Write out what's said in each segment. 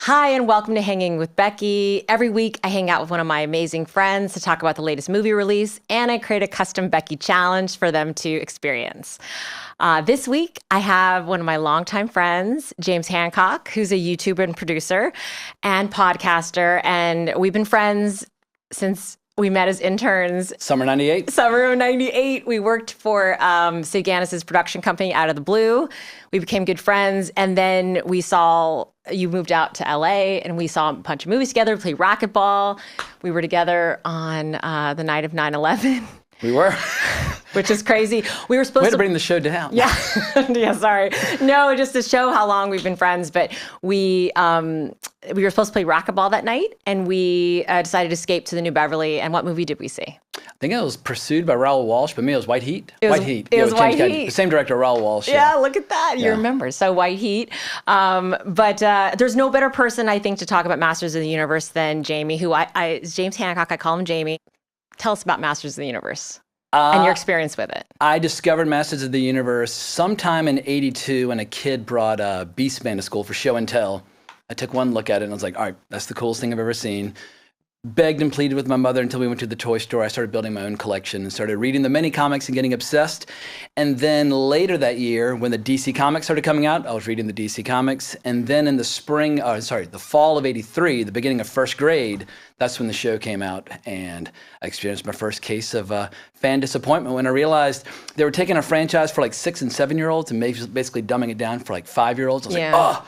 Hi, and welcome to Hanging with Becky. Every week, I hang out with one of my amazing friends to talk about the latest movie release, and I create a custom Becky challenge for them to experience. This week, I have one of my longtime friends, James Hancock, who's a YouTuber and producer and podcaster, and we've been friends since we met as interns. Summer '98. Summer of '98. We worked for Saganis' production company Out of the Blue. We became good friends. And then we saw, you moved out to LA and we saw a bunch of movies together, played racquetball. We were together on the night of 9/11. We were. Which is crazy. We were supposed Way to bring the show down. Yeah. Yeah, sorry. No, just to show how long we've been friends. But we were supposed to play racquetball that night, and we decided to escape to the New Beverly. And what movie did we see? I think it was Pursued by Raoul Walsh, but me, it was White Heat. White Heat. It was White Heat. The same director, Raoul Walsh. Yeah, look at that. You remember. So White Heat. But there's no better person, I think, to talk about Masters of the Universe than Jamie, who James Hancock. I call him Jamie. Tell us about Masters of the Universe. And your experience with it. I discovered Masters of the Universe sometime in '82 when a kid brought Beastman to school for show and tell. I took one look at it and I was like, all right, that's the coolest thing I've ever seen. Begged and pleaded with my mother until we went to the toy store. I started building my own collection and started reading the mini comics and getting obsessed. And then later that year, when the DC comics started coming out, I was reading the DC comics. And then in the the fall of '83, the beginning of first grade, that's when the show came out. And I experienced my first case of fan disappointment when I realized they were taking a franchise for like 6- and 7-year-olds and basically dumbing it down for like 5-year-olds. I was like,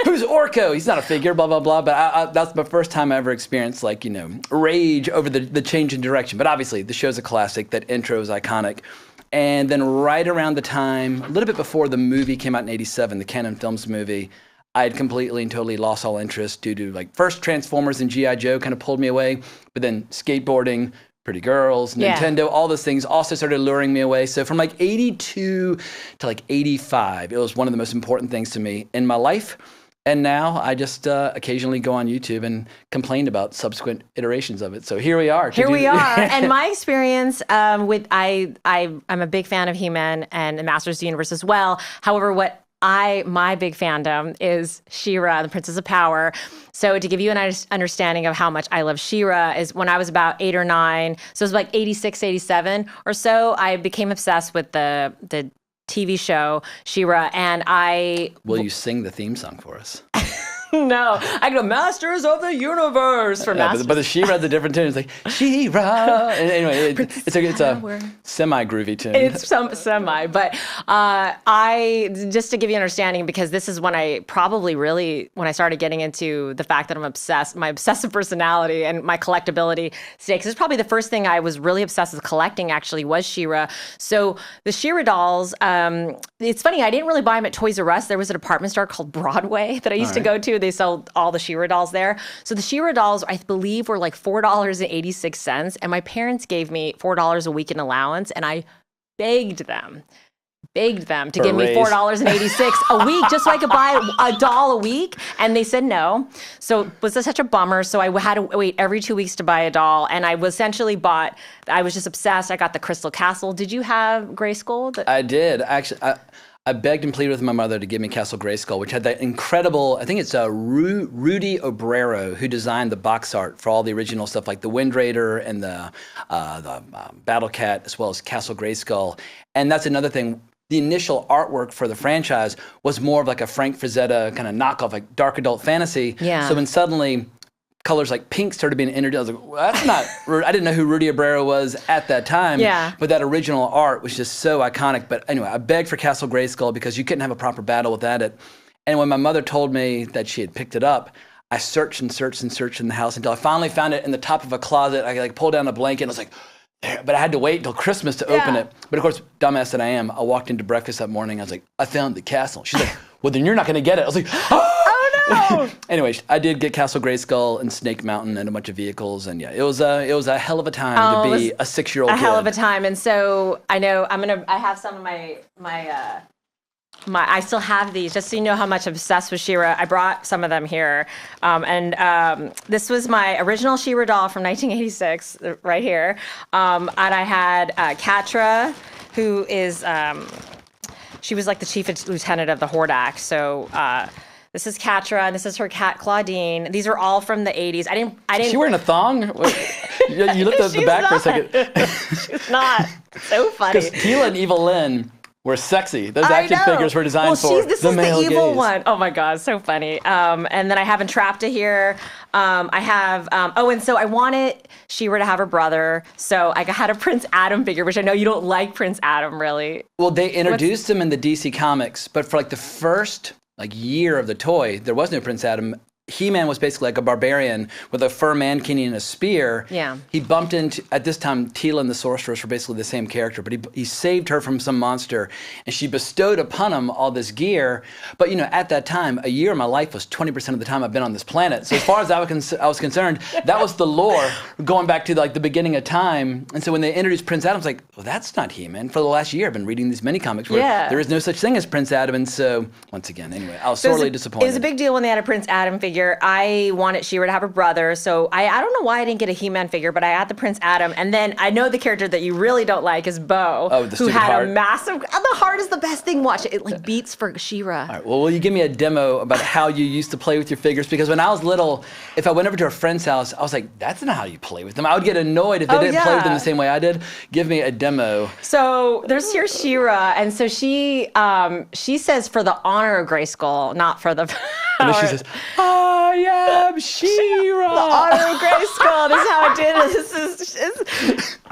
who's Orko? He's not a figure, blah, blah, blah. But that's the first time I ever experienced, like, rage over the change in direction. But obviously, the show's a classic. That intro is iconic. And then right around the time, a little bit before the movie came out in '87, the Canon Films movie, I had completely and totally lost all interest due to, like, first Transformers and G.I. Joe kind of pulled me away. But then skateboarding, Pretty Girls, Nintendo, all those things also started luring me away. So from like '82 to like '85, it was one of the most important things to me in my life. And now I just occasionally go on YouTube and complain about subsequent iterations of it. So here we are. Here we are. And my experience I'm a big fan of He-Man and the Masters of the Universe as well. However, my big fandom is She-Ra, the Princess of Power. So to give you an understanding of how much I love She-Ra is when I was about 8 or 9, so it was like '86, '87 or so, I became obsessed with the TV show She-Ra, and Will you sing the theme song for us? No, I go Masters of the Universe for Masters. But the She-Ra's a different tune. It's like She-Ra. Anyway, it's a semi-groovy tune. It's semi, but I just to give you an understanding, because this is when I probably really, when I started getting into the fact that I'm obsessed, my obsessive personality and my collectability stakes. This is probably the first thing I was really obsessed with collecting. Actually, was She-Ra. So the She-Ra dolls. It's funny. I didn't really buy them at Toys R Us. There was a department store called Broadway that I used to go to. They sell all the She-Ra dolls there. So the She-Ra dolls, I believe, were like $4.86. And my parents gave me $4 a week in allowance. And I begged them to give me $4.86 a week just so I could buy a doll a week. And they said no. So it was such a bummer. So I had to wait every 2 weeks to buy a doll. And I essentially I was just obsessed. I got the Crystal Castle. Did you have Grayskull? I did. Actually, I begged and pleaded with my mother to give me Castle Grayskull, which had that incredible, I think it's Rudy Obrero, who designed the box art for all the original stuff like the Wind Raider and the Battle Cat, as well as Castle Grayskull. And that's another thing. The initial artwork for the franchise was more of like a Frank Frazetta kind of knockoff, like dark adult fantasy. Yeah. So when suddenly colors like pink started being introduced, I was like, well, that's not, I didn't know who Rudy Obrero was at that time. Yeah. But that original art was just so iconic. But anyway, I begged for Castle Grayskull because you couldn't have a proper battle without it. And when my mother told me that she had picked it up, I searched and searched and searched in the house until I finally found it in the top of a closet. I like pulled down a blanket and I was like, there. But I had to wait until Christmas to open it. But of course, dumbass that I am, I walked into breakfast that morning. I was like, I found the castle. She's like, well, then you're not going to get it. I was like, oh no. Anyway, I did get Castle Grayskull and Snake Mountain and a bunch of vehicles. And yeah, it was a hell of a time to be a 6-year-old kid. A hell of a time. And so I know I have some of my I still have these, just so you know how much I'm obsessed with She-Ra. I brought some of them here. This was my original She-Ra doll from 1986, right here. And I had Catra, who is, she was like the chief lieutenant of the Hordak. So This is Catra, and this is her cat Claudine. These are all from the 80s. I didn't. Is she wearing a thong? You looked at the back for a second. She's not. So funny. Because Tila and Evil Lynn were sexy. Those action figures were designed for this the is male the evil gaze. one. Oh my God, so funny. And then I have Entrapta here. I have, and so I wanted She-Ra to have her brother. So I had a Prince Adam figure, which I know you don't like Prince Adam, really. Well, they introduced him in the DC Comics, but for like the first year of the toy, there was no Prince Adam. He-Man was basically like a barbarian with a fur mankini and a spear. Yeah. He bumped into, at this time, Tila and the Sorceress were basically the same character, but he saved her from some monster, and she bestowed upon him all this gear. But, at that time, a year of my life was 20% of the time I've been on this planet. So as far as I was concerned, that was the lore going back to the beginning of time. And so when they introduced Prince Adam, I was like, well, that's not He-Man. For the last year, I've been reading these mini-comics where there is no such thing as Prince Adam. And so, once again, anyway, I was sorely disappointed. It was a big deal when they had a Prince Adam figure. I wanted She-Ra to have her brother, so I don't know why I didn't get a He-Man figure, but I had the Prince Adam, and then I know the character that you really don't like is Bo, the who stupid had heart. a massive. The heart is the best thing. Watch it; it beats for She-Ra. All right, well, will you give me a demo about how you used to play with your figures? Because when I was little, if I went over to a friend's house, I was like, that's not how you play with them. I would get annoyed if they didn't play with them the same way I did. Give me a demo. So there's here She-Ra, and so she says for the honor of Grayskull, not for the. And then she says, I am She-Ra. The honor of Grayskull. This is how I did it.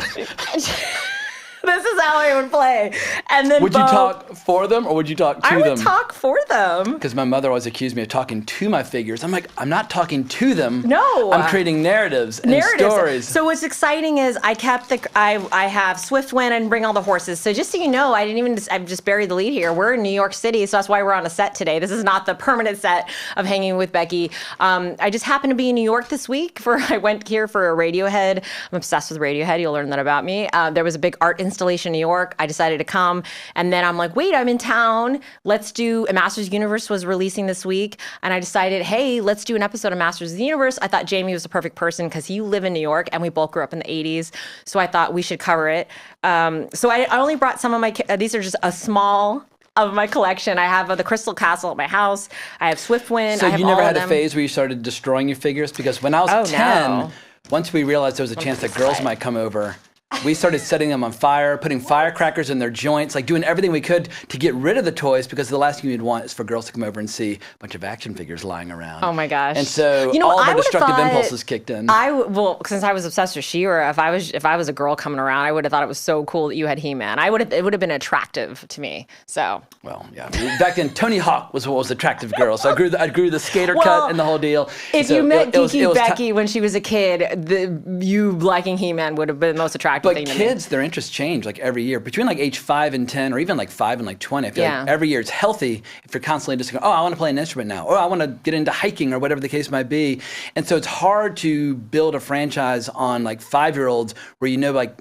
This is how I would play. And then would you talk for them or would you talk to them? I would talk for them. Because my mother always accused me of talking to my figures. I'm like, I'm not talking to them. No. I'm creating narratives and stories. So what's exciting is I have Swiftwind and bring all the horses. So just so you know, I've just buried the lead here. We're in New York City, so that's why we're on a set today. This is not the permanent set of Hanging with Becky. I just happened to be in New York this week. I went here for a Radiohead. I'm obsessed with Radiohead. You'll learn that about me. There was a big art installation in New York. I decided to come, and then I'm like, wait, I'm in town. Let's do a Masters Universe was releasing this week, and I decided, hey, let's do an episode of Masters of the Universe. I thought Jamie was the perfect person because you live in New York, and we both grew up in the 80s, so I thought we should cover it. So I only brought some of my, these are just a small of my collection. I have the Crystal Castle at my house. I have Swiftwind. So I have you never all had of a them. phase where you started destroying your figures? Because when I was 10, no. once we realized there was a chance that girls might come over, we started setting them on fire, putting firecrackers in their joints, doing everything we could to get rid of the toys, because the last thing you'd want is for girls to come over and see a bunch of action figures lying around. Oh my gosh. And so all of our destructive impulses kicked in. Since I was obsessed with She-Ra, if I was a girl coming around, I would have thought it was so cool that you had He-Man. It would have been attractive to me. So. Well, yeah. Back then, Tony Hawk was what was attractive to girls. So I grew the skater cut and the whole deal. If you met Geeky Becky when she was a kid, you liking He-Man would have been the most attractive thing to me. But kids, their interests change every year. Between age 5 and 10, or even 5 and 20, I feel like every year it's healthy if you're constantly just going, oh, I want to play an instrument now, or I want to get into hiking, or whatever the case might be. And so it's hard to build a franchise on 5-year-olds where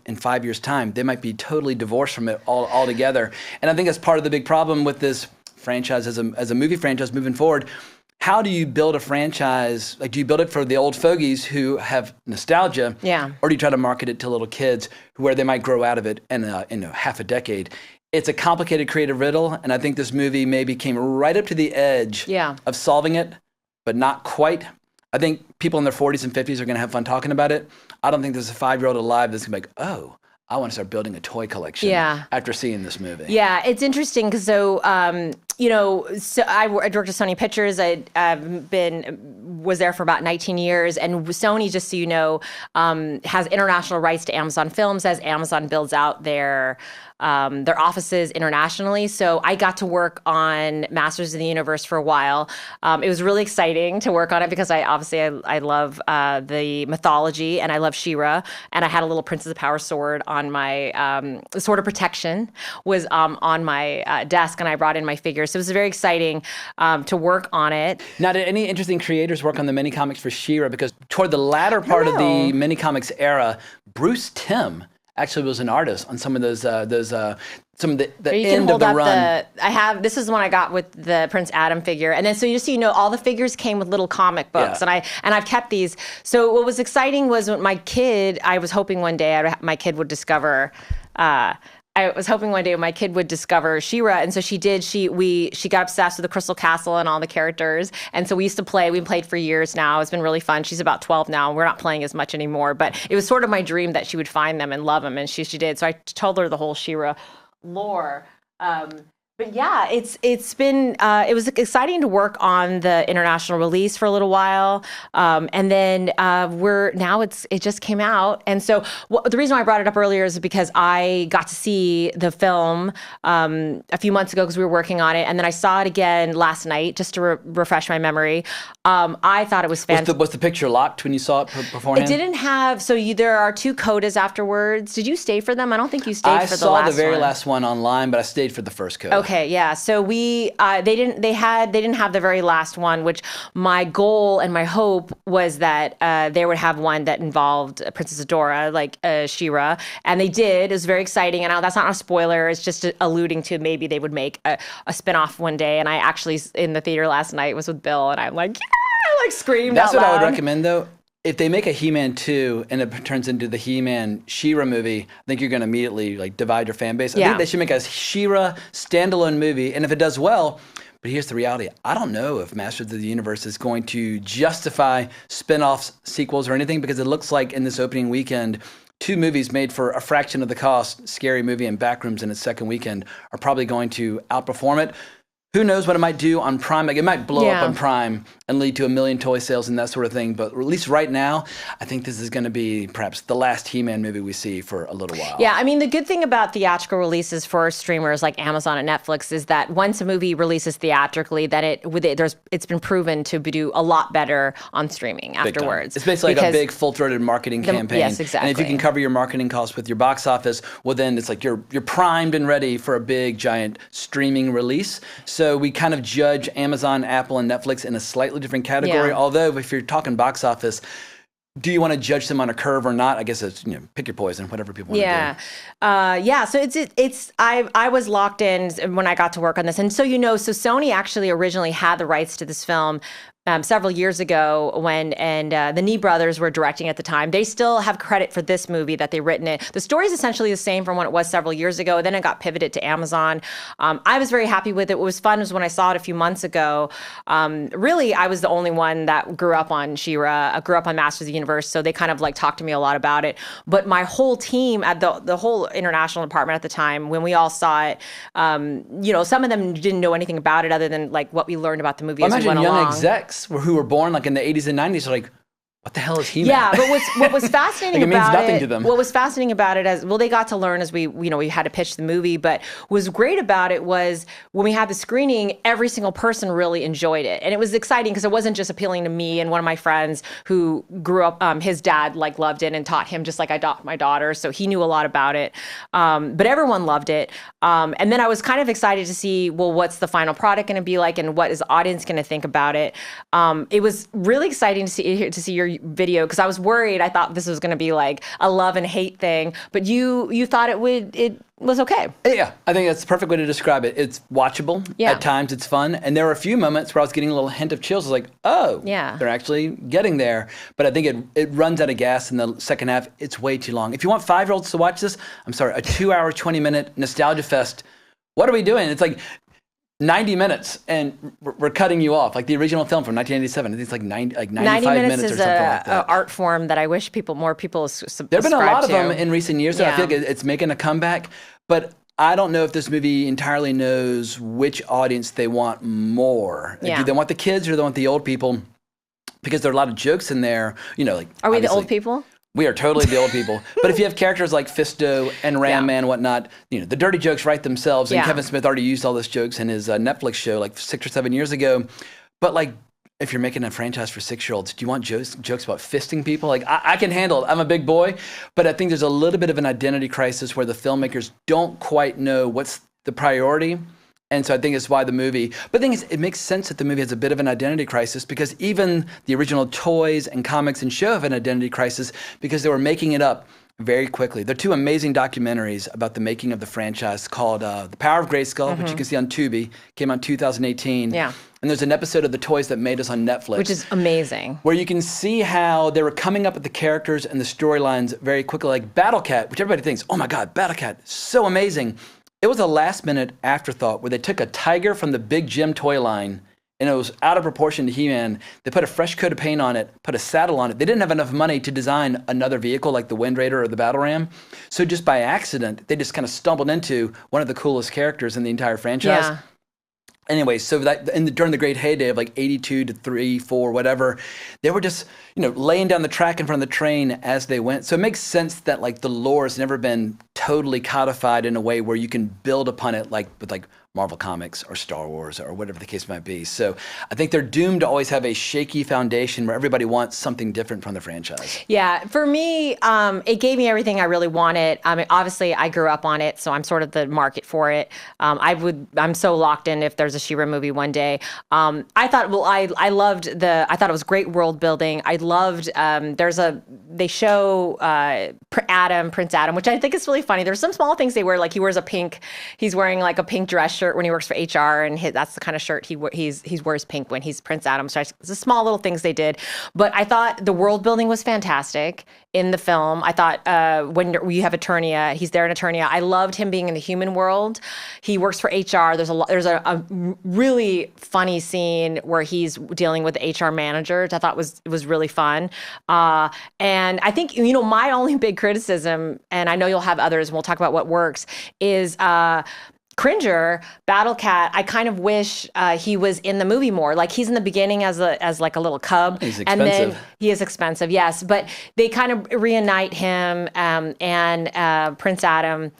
in 5 years' time, they might be totally divorced from it altogether. And I think that's part of the big problem with this franchise as a movie franchise moving forward. How do you build a franchise? Do you build it for the old fogies who have nostalgia? Yeah. Or do you try to market it to little kids where they might grow out of it in half a decade? It's a complicated creative riddle, and I think this movie maybe came right up to the edge of solving it, but not quite. I think people in their 40s and 50s are going to have fun talking about it. I don't think there's a 5-year-old alive that's going to be like, oh, I want to start building a toy collection after seeing this movie. Yeah, it's interesting because so I worked at Sony Pictures. Was there for about 19 years, and Sony, just so you know, has international rights to Amazon Films as Amazon builds out their offices internationally. So I got to work on Masters of the Universe for a while. It was really exciting to work on it because I love the mythology, and I love She-Ra, and I had a little Princess of Power sword on my sword of protection was on my desk, and I brought in my figures. So it was very exciting to work on it. Now, did any interesting creators work on the mini comics for She-Ra? Because toward the latter part of the mini comics era, Bruce Timm actually was an artist on some of those some of the end of the run. This is the one I got with the Prince Adam figure, and then so just so you know, all the figures came with little comic books, and I've kept these. So what was exciting was when I was hoping one day my kid would discover I was hoping one day my kid would discover She-Ra, and so she did. She got obsessed with the Crystal Castle and all the characters, and so we used to play. We played for years now. It's been really fun. She's about 12 now. We're not playing as much anymore, but it was sort of my dream that she would find them and love them, and she did. So I told her the whole She-Ra lore. But yeah, it's been it was exciting to work on the international release for a little while, and then it just came out, and so the reason why I brought it up earlier is because I got to see the film a few months ago because we were working on it, and then I saw it again last night just to refresh my memory. I thought it was fantastic. Was the picture locked when you saw it beforehand? It didn't have. There are 2 codas afterwards. Did you stay for them? I don't think you stayed for the last one. I saw the very last one online, but I stayed for the first coda. Okay, yeah. So they didn't have the very last one, which my goal and my hope was that they would have one that involved Princess Adora, like She-Ra, and they did. It was very exciting, and that's not a spoiler. It's just alluding to maybe they would make a spinoff one day. And I actually in the theater last night was with Bill, and I'm like, yeah, I like screamed out loud. That's what I would recommend though. If they make a He-Man 2 and it turns into the He-Man She-Ra movie, I think you're going to immediately like divide your fan base. I think they should make a She-Ra standalone movie, and if it does well, but here's the reality. I don't know if Masters of the Universe is going to justify spin-offs, sequels, or anything, because it looks like in this opening weekend, 2 movies made for a fraction of the cost, Scary Movie and Backrooms in its second weekend, are probably going to outperform it. Who knows what it might do on Prime? Like it might blow up on Prime and lead to 1 million toy sales and that sort of thing. But at least right now, I think this is going to be perhaps the last He-Man movie we see for a little while. Yeah, I mean, the good thing about theatrical releases for streamers like Amazon and Netflix is that once a movie releases theatrically, that it's been proven to do a lot better on streaming afterwards. It's basically like a big full-throated marketing campaign. Yes, exactly. And if you can cover your marketing costs with your box office, well, then it's like you're primed and ready for a big, giant streaming release. So we kind of judge Amazon, Apple, and Netflix in a slightly different category. Yeah. Although if you're talking box office, do you want to judge them on a curve or not? I guess it's, pick your poison, whatever people want to do. Yeah. So I was locked in when I got to work on this. And so Sony actually originally had the rights to this film several years ago when the Nee brothers were directing at the time. They still have credit for this movie that they've written it. The story is essentially the same from when it was several years ago. Then it got pivoted to Amazon. I was very happy with it. What was fun was when I saw it a few months ago. Really, I was the only one that grew up on She-Ra, grew up on Masters of the Universe, so they kind of like talked to me a lot about it. But my whole team at the whole international department at the time, when we all saw it, some of them didn't know anything about it other than like what we learned about the movie as we went along. Imagine young execs who were born like in the 80s and 90s are like, what the hell is He-Man? Yeah, but what was fascinating like it about means nothing to them. What was fascinating about it they got to learn as we had to pitch the movie, but what was great about it was when we had the screening, every single person really enjoyed it. And it was exciting because it wasn't just appealing to me and one of my friends who grew up, his dad like loved it and taught him just like I taught my daughter, so he knew a lot about it. But everyone loved it. And then I was kind of excited to see, well, what's the final product going to be like and what is the audience going to think about it? It was really exciting to see your video because I was worried. I thought this was going to be like a love and hate thing, but you thought it was okay. Yeah, I think that's the perfect way to describe it. It's watchable. Yeah. At times it's fun. And there were a few moments where I was getting a little hint of chills. I was like, oh, yeah, they're actually getting there. But I think it runs out of gas in the second half. It's way too long. If you want 5-year-olds to watch this, I'm sorry, a 2-hour, 20-minute nostalgia fest. What are we doing? It's like 90 minutes, and we're cutting you off. Like the original film from 1987. I think it's like 95 minutes or something like that. 90 minutes is an art form that I wish more people subscribe to. There have been a lot of them in recent years, so I feel like it's making a comeback. But I don't know if this movie entirely knows which audience they want more. Yeah. Do they want the kids or do they want the old people? Because there are a lot of jokes in there. Like are we the old people? We are totally the old people. But if you have characters like Fisto and Ram Man and whatnot, the dirty jokes write themselves. And Kevin Smith already used all those jokes in his Netflix show like 6 or 7 years ago. But like, if you're making a franchise for 6-year-olds, do you want jokes about fisting people? Like, I can handle it. I'm a big boy. But I think there's a little bit of an identity crisis where the filmmakers don't quite know what's the priority. And so I think it's why the movie, but the thing is, it makes sense that the movie has a bit of an identity crisis because even the original toys and comics and show have an identity crisis because they were making it up very quickly. There are two amazing documentaries about the making of the franchise called The Power of Grayskull, which you can see on Tubi, came out in 2018. Yeah. And there's an episode of The Toys That Made Us on Netflix. Which is amazing. Where you can see how they were coming up with the characters and the storylines very quickly. Like Battle Cat, which everybody thinks, oh my God, Battle Cat, so amazing. It was a last-minute afterthought where they took a tiger from the Big Jim toy line, and it was out of proportion to He-Man. They put a fresh coat of paint on it, put a saddle on it. They didn't have enough money to design another vehicle like the Wind Raider or the Battle Ram. So just by accident, they just kind of stumbled into one of the coolest characters in the entire franchise. Yeah. Anyway, so that during the great heyday of like 82 to 3, 4, whatever, they were just, laying down the track in front of the train as they went. So it makes sense that like the lore has never been totally codified in a way where you can build upon it like with like Marvel Comics or Star Wars or whatever the case might be. So I think they're doomed to always have a shaky foundation where everybody wants something different from the franchise. Yeah, for me, it gave me everything I really wanted. I mean, obviously, I grew up on it, so I'm sort of the market for it. I'm so locked in if there's a She-Ra movie one day. I thought it was great world building. I loved, they show Prince Adam, which I think is really funny. There's some small things they wear, like he's wearing like a pink dress shirt when he works for HR, and that's the kind of shirt he wears pink when he's Prince Adam. So it's the small little things they did. But I thought the world building was fantastic in the film. I thought when you have Eternia, he's there in Eternia. I loved him being in the human world. He works for HR. There's a really funny scene where he's dealing with the HR manager, which I thought was really fun. And I think, my only big criticism, and I know you'll have others, and we'll talk about what works, is Cringer, Battle Cat, I kind of wish he was in the movie more. Like he's in the beginning as like a little cub. He's expensive. And then he is expensive, yes. But they kind of reunite him and Prince Adam,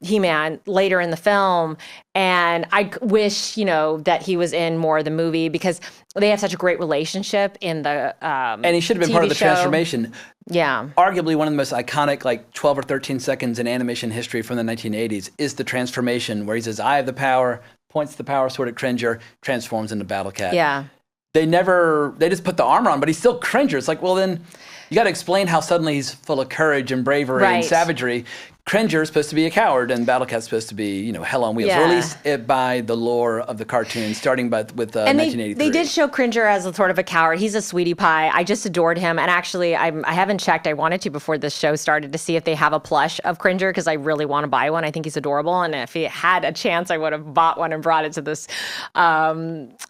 He-Man later in the film. And I wish, that he was in more of the movie because they have such a great relationship in the and he should have been TV part of the show. transformation. Yeah. Arguably one of the most iconic, like 12 or 13 seconds in animation history from the 1980s is the transformation where he says, I have the power, points the power sword at Cringer, transforms into Battle Cat. Yeah. They just put the armor on, but he's still Cringer. It's like, well, then you got to explain how suddenly he's full of courage and bravery and savagery. Cringer is supposed to be a coward, and Battle Cat's supposed to be, hell on wheels. Yeah. Or at least it by the lore of the cartoon, starting with 1983. They did show Cringer as a sort of a coward. He's a sweetie pie. I just adored him. And actually, I haven't checked. I wanted to before this show started to see if they have a plush of Cringer because I really want to buy one. I think he's adorable. And if he had a chance, I would have bought one and brought it to this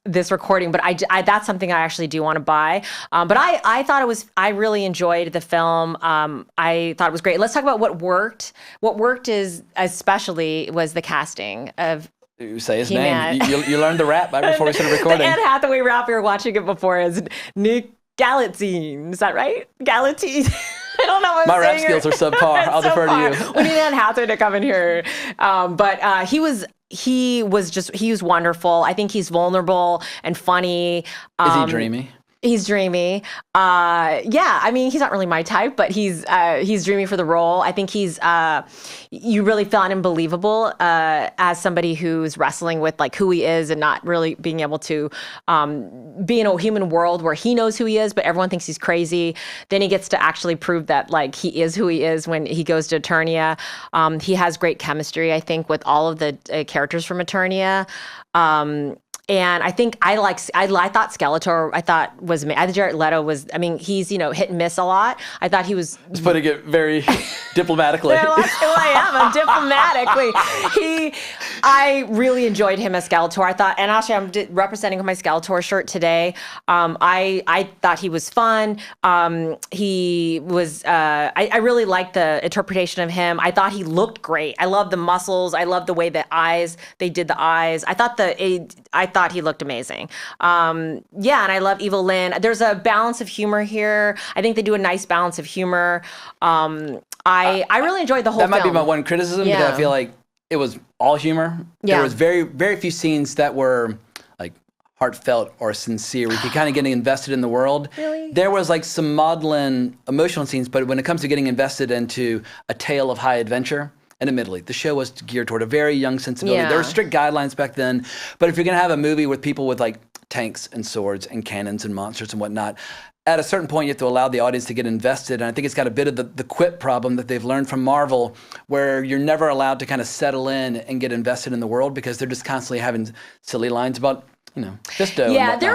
this recording. But I that's something I actually do want to buy. But I really enjoyed the film. I thought it was great. Let's talk about what worked. What worked especially was the casting of You say his He-Man. name. You learned the rap right before we started recording. The Anne Hathaway rap, we were watching it before, is Nick Galatine. Is that right? Galatine? I don't know what My I'm rap saying. skills are subpar. I'll defer to you. We need Anne Hathaway to come in here. But he was wonderful. I think he's vulnerable and funny. Is he dreamy? He's dreamy. Yeah, I mean, he's not really my type, but he's dreamy for the role. I think you really found him believable as somebody who's wrestling with like who he is and not really being able to be in a human world where he knows who he is, but everyone thinks he's crazy. Then he gets to actually prove that like he is who he is when he goes to Eternia. He has great chemistry, I think, with all of the characters from Eternia. And I think I thought Skeletor, was Jared Leto was, I mean, he's, hit and miss a lot. I thought he was. Just putting it very diplomatically. Well, that's who I am. I'm diplomatically. I really enjoyed him as Skeletor. I thought, and actually I'm representing my Skeletor shirt today. I thought he was fun. He was, I really liked the interpretation of him. I thought he looked great. I love the muscles. I love the way they did the eyes. I thought he looked amazing. And I love Evil Lynn. There's a balance of humor here. I think they do a nice balance of humor. I really enjoyed the whole film. That might be my one criticism because I feel like it was all humor. Yeah. There was very, very few scenes that were like heartfelt or sincere. We could kind of getting invested in the world. Really? There was like some maudlin emotional scenes, but when it comes to getting invested into a tale of high adventure, and admittedly, the show was geared toward a very young sensibility. Yeah. There were strict guidelines back then, but if you're going to have a movie with people with like tanks and swords and cannons and monsters and whatnot. At a certain point, you have to allow the audience to get invested. And I think it's got a bit of the quit problem that they've learned from Marvel, where you're never allowed to kind of settle in and get invested in the world because they're just constantly having silly lines about, Fisto. Yeah, there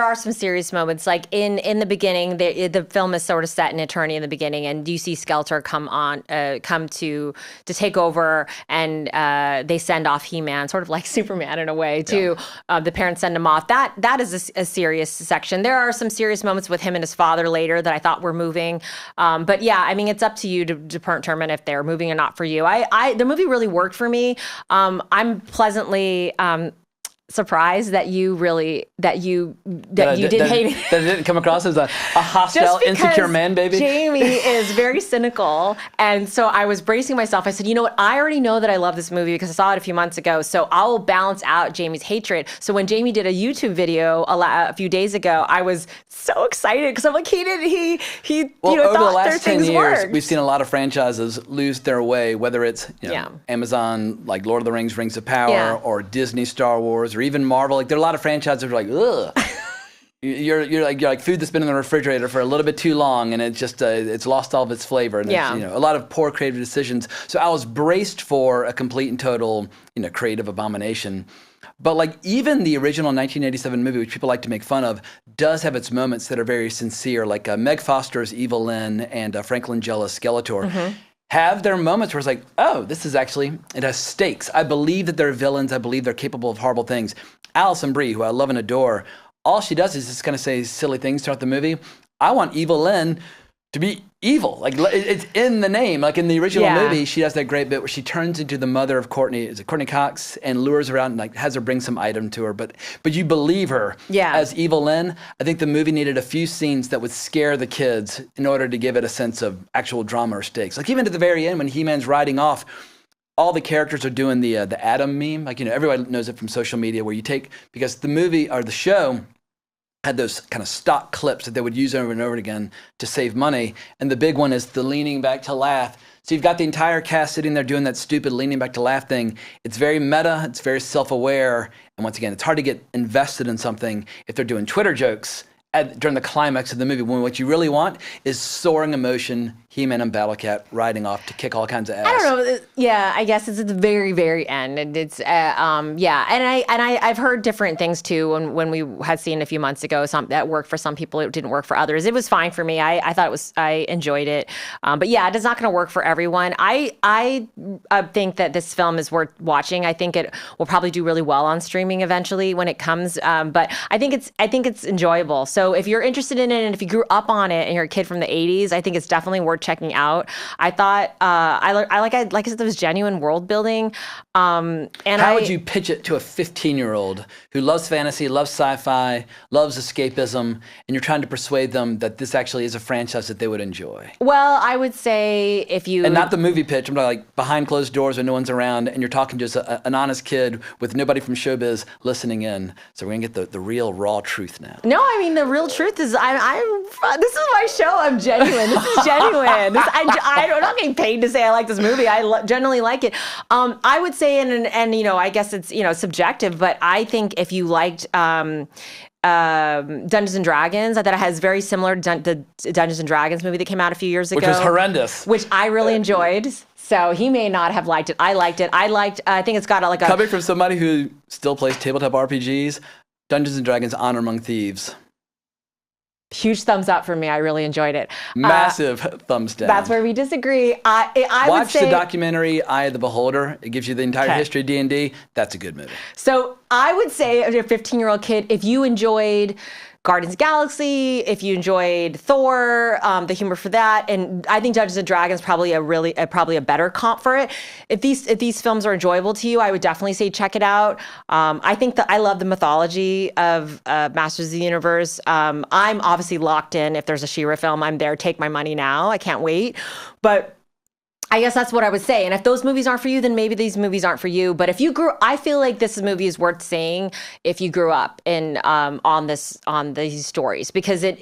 are some serious moments. Like in the beginning, the film is sort of set in Eternia in the beginning, and you see Skeletor come to take over, and they send off He-Man, sort of like Superman in a way, too. Yeah. The parents send him off. That is a serious section. There are some serious moments with him and his father later that I thought were moving. But yeah, I mean, it's up to you to determine if they're moving or not for you. The movie really worked for me. I'm pleasantly surprised that you didn't hate it. That it didn't come across as a hostile, insecure man, baby. Jamie is very cynical, and so I was bracing myself. I said, you know what? I already know that I love this movie because I saw it a few months ago, so I'll balance out Jamie's hatred. So when Jamie did a YouTube video a few days ago, I was so excited because I'm like, over the thought last their 10 things years, worked. we've seen a lot of franchises lose their way, whether it's Amazon, like Lord of the Rings, Rings of Power, or Disney, Star Wars, or even Marvel. Like there are a lot of franchises that are like, ugh. You're like food that's been in the refrigerator for a little bit too long, and it's just it's lost all of its flavor. And it's, a lot of poor creative decisions. So I was braced for a complete and total creative abomination. But like even the original 1987 movie, which people like to make fun of, does have its moments that are very sincere. Like Meg Foster's Evil Lynn and Frank Langella's Skeletor. Mm-hmm. Have their moments where it's like, oh, this is actually, it has stakes. I believe that they're villains. I believe they're capable of horrible things. Alison Brie, who I love and adore, all she does is just kind of say silly things throughout the movie. I want Evil Lynn to be evil. Like it's in the name. Like in the original movie, she does that great bit where she turns into the mother of Courtney Cox, and lures her out and like has her bring some item to her. But you believe her as Evil Lynn. I think the movie needed a few scenes that would scare the kids in order to give it a sense of actual drama or stakes. Like even at the very end when He-Man's riding off, all the characters are doing the Adam meme. Like, everybody knows it from social media where you take, because the movie or the show had those kind of stock clips that they would use over and over again to save money. And the big one is the leaning back to laugh. So you've got the entire cast sitting there doing that stupid leaning back to laugh thing. It's very meta. It's very self-aware. And once again, it's hard to get invested in something if they're doing Twitter jokes during the climax of the movie, when what you really want is soaring emotion, He-Man and Battle-Cat riding off to kick all kinds of ass. I don't know. Yeah, I guess it's at the very, very end, and it's and I've heard different things too. When we had seen a few months ago, that worked for some people, it didn't work for others. It was fine for me. I thought I enjoyed it, but yeah, it's not going to work for everyone. I think that this film is worth watching. I think it will probably do really well on streaming eventually when it comes. But I think it's enjoyable. So if you're interested in it, and if you grew up on it and you're a kid from the 80s, I think it's definitely worth checking out. I thought I like I said, there was genuine world building. And how would you pitch it to a 15-year-old who loves fantasy, loves sci-fi, loves escapism, and you're trying to persuade them that this actually is a franchise that they would enjoy? Well, I would say if you... And not the movie pitch. I'm like behind closed doors when no one's around, and you're talking to an honest kid with nobody from showbiz listening in. So we're going to get the real, raw truth now. No, I mean, the real truth is this is my show. I'm genuine. This is genuine. I'm not getting paid to say I like this movie. I generally like it. I would say, and I guess it's subjective, but I think if you liked Dungeons and Dragons, I thought it has very similar to the Dungeons and Dragons movie that came out a few years ago, which was horrendous, which I really enjoyed. So he may not have liked it. I liked it. I think it's got a coming from somebody who still plays tabletop RPGs. Dungeons and Dragons: Honor Among Thieves. Huge thumbs up for me. I really enjoyed it. Massive thumbs down. That's where we disagree. I Watch would say, the documentary Eye of the Beholder. It gives you the entire history of D&D. That's a good movie. So I would say, as a 15-year-old kid, if you enjoyed Guardians of the Galaxy, if you enjoyed Thor, the humor for that, and I think Dungeons and Dragons probably a better comp for it. If these films are enjoyable to you, I would definitely say check it out. I think that I love the mythology of Masters of the Universe. I'm obviously locked in. If there's a She-Ra film, I'm there. Take my money now. I can't wait. But I guess that's what I would say. And if those movies aren't for you, then maybe these movies aren't for you. But if you I feel like this movie is worth seeing if you grew up in on these stories, because it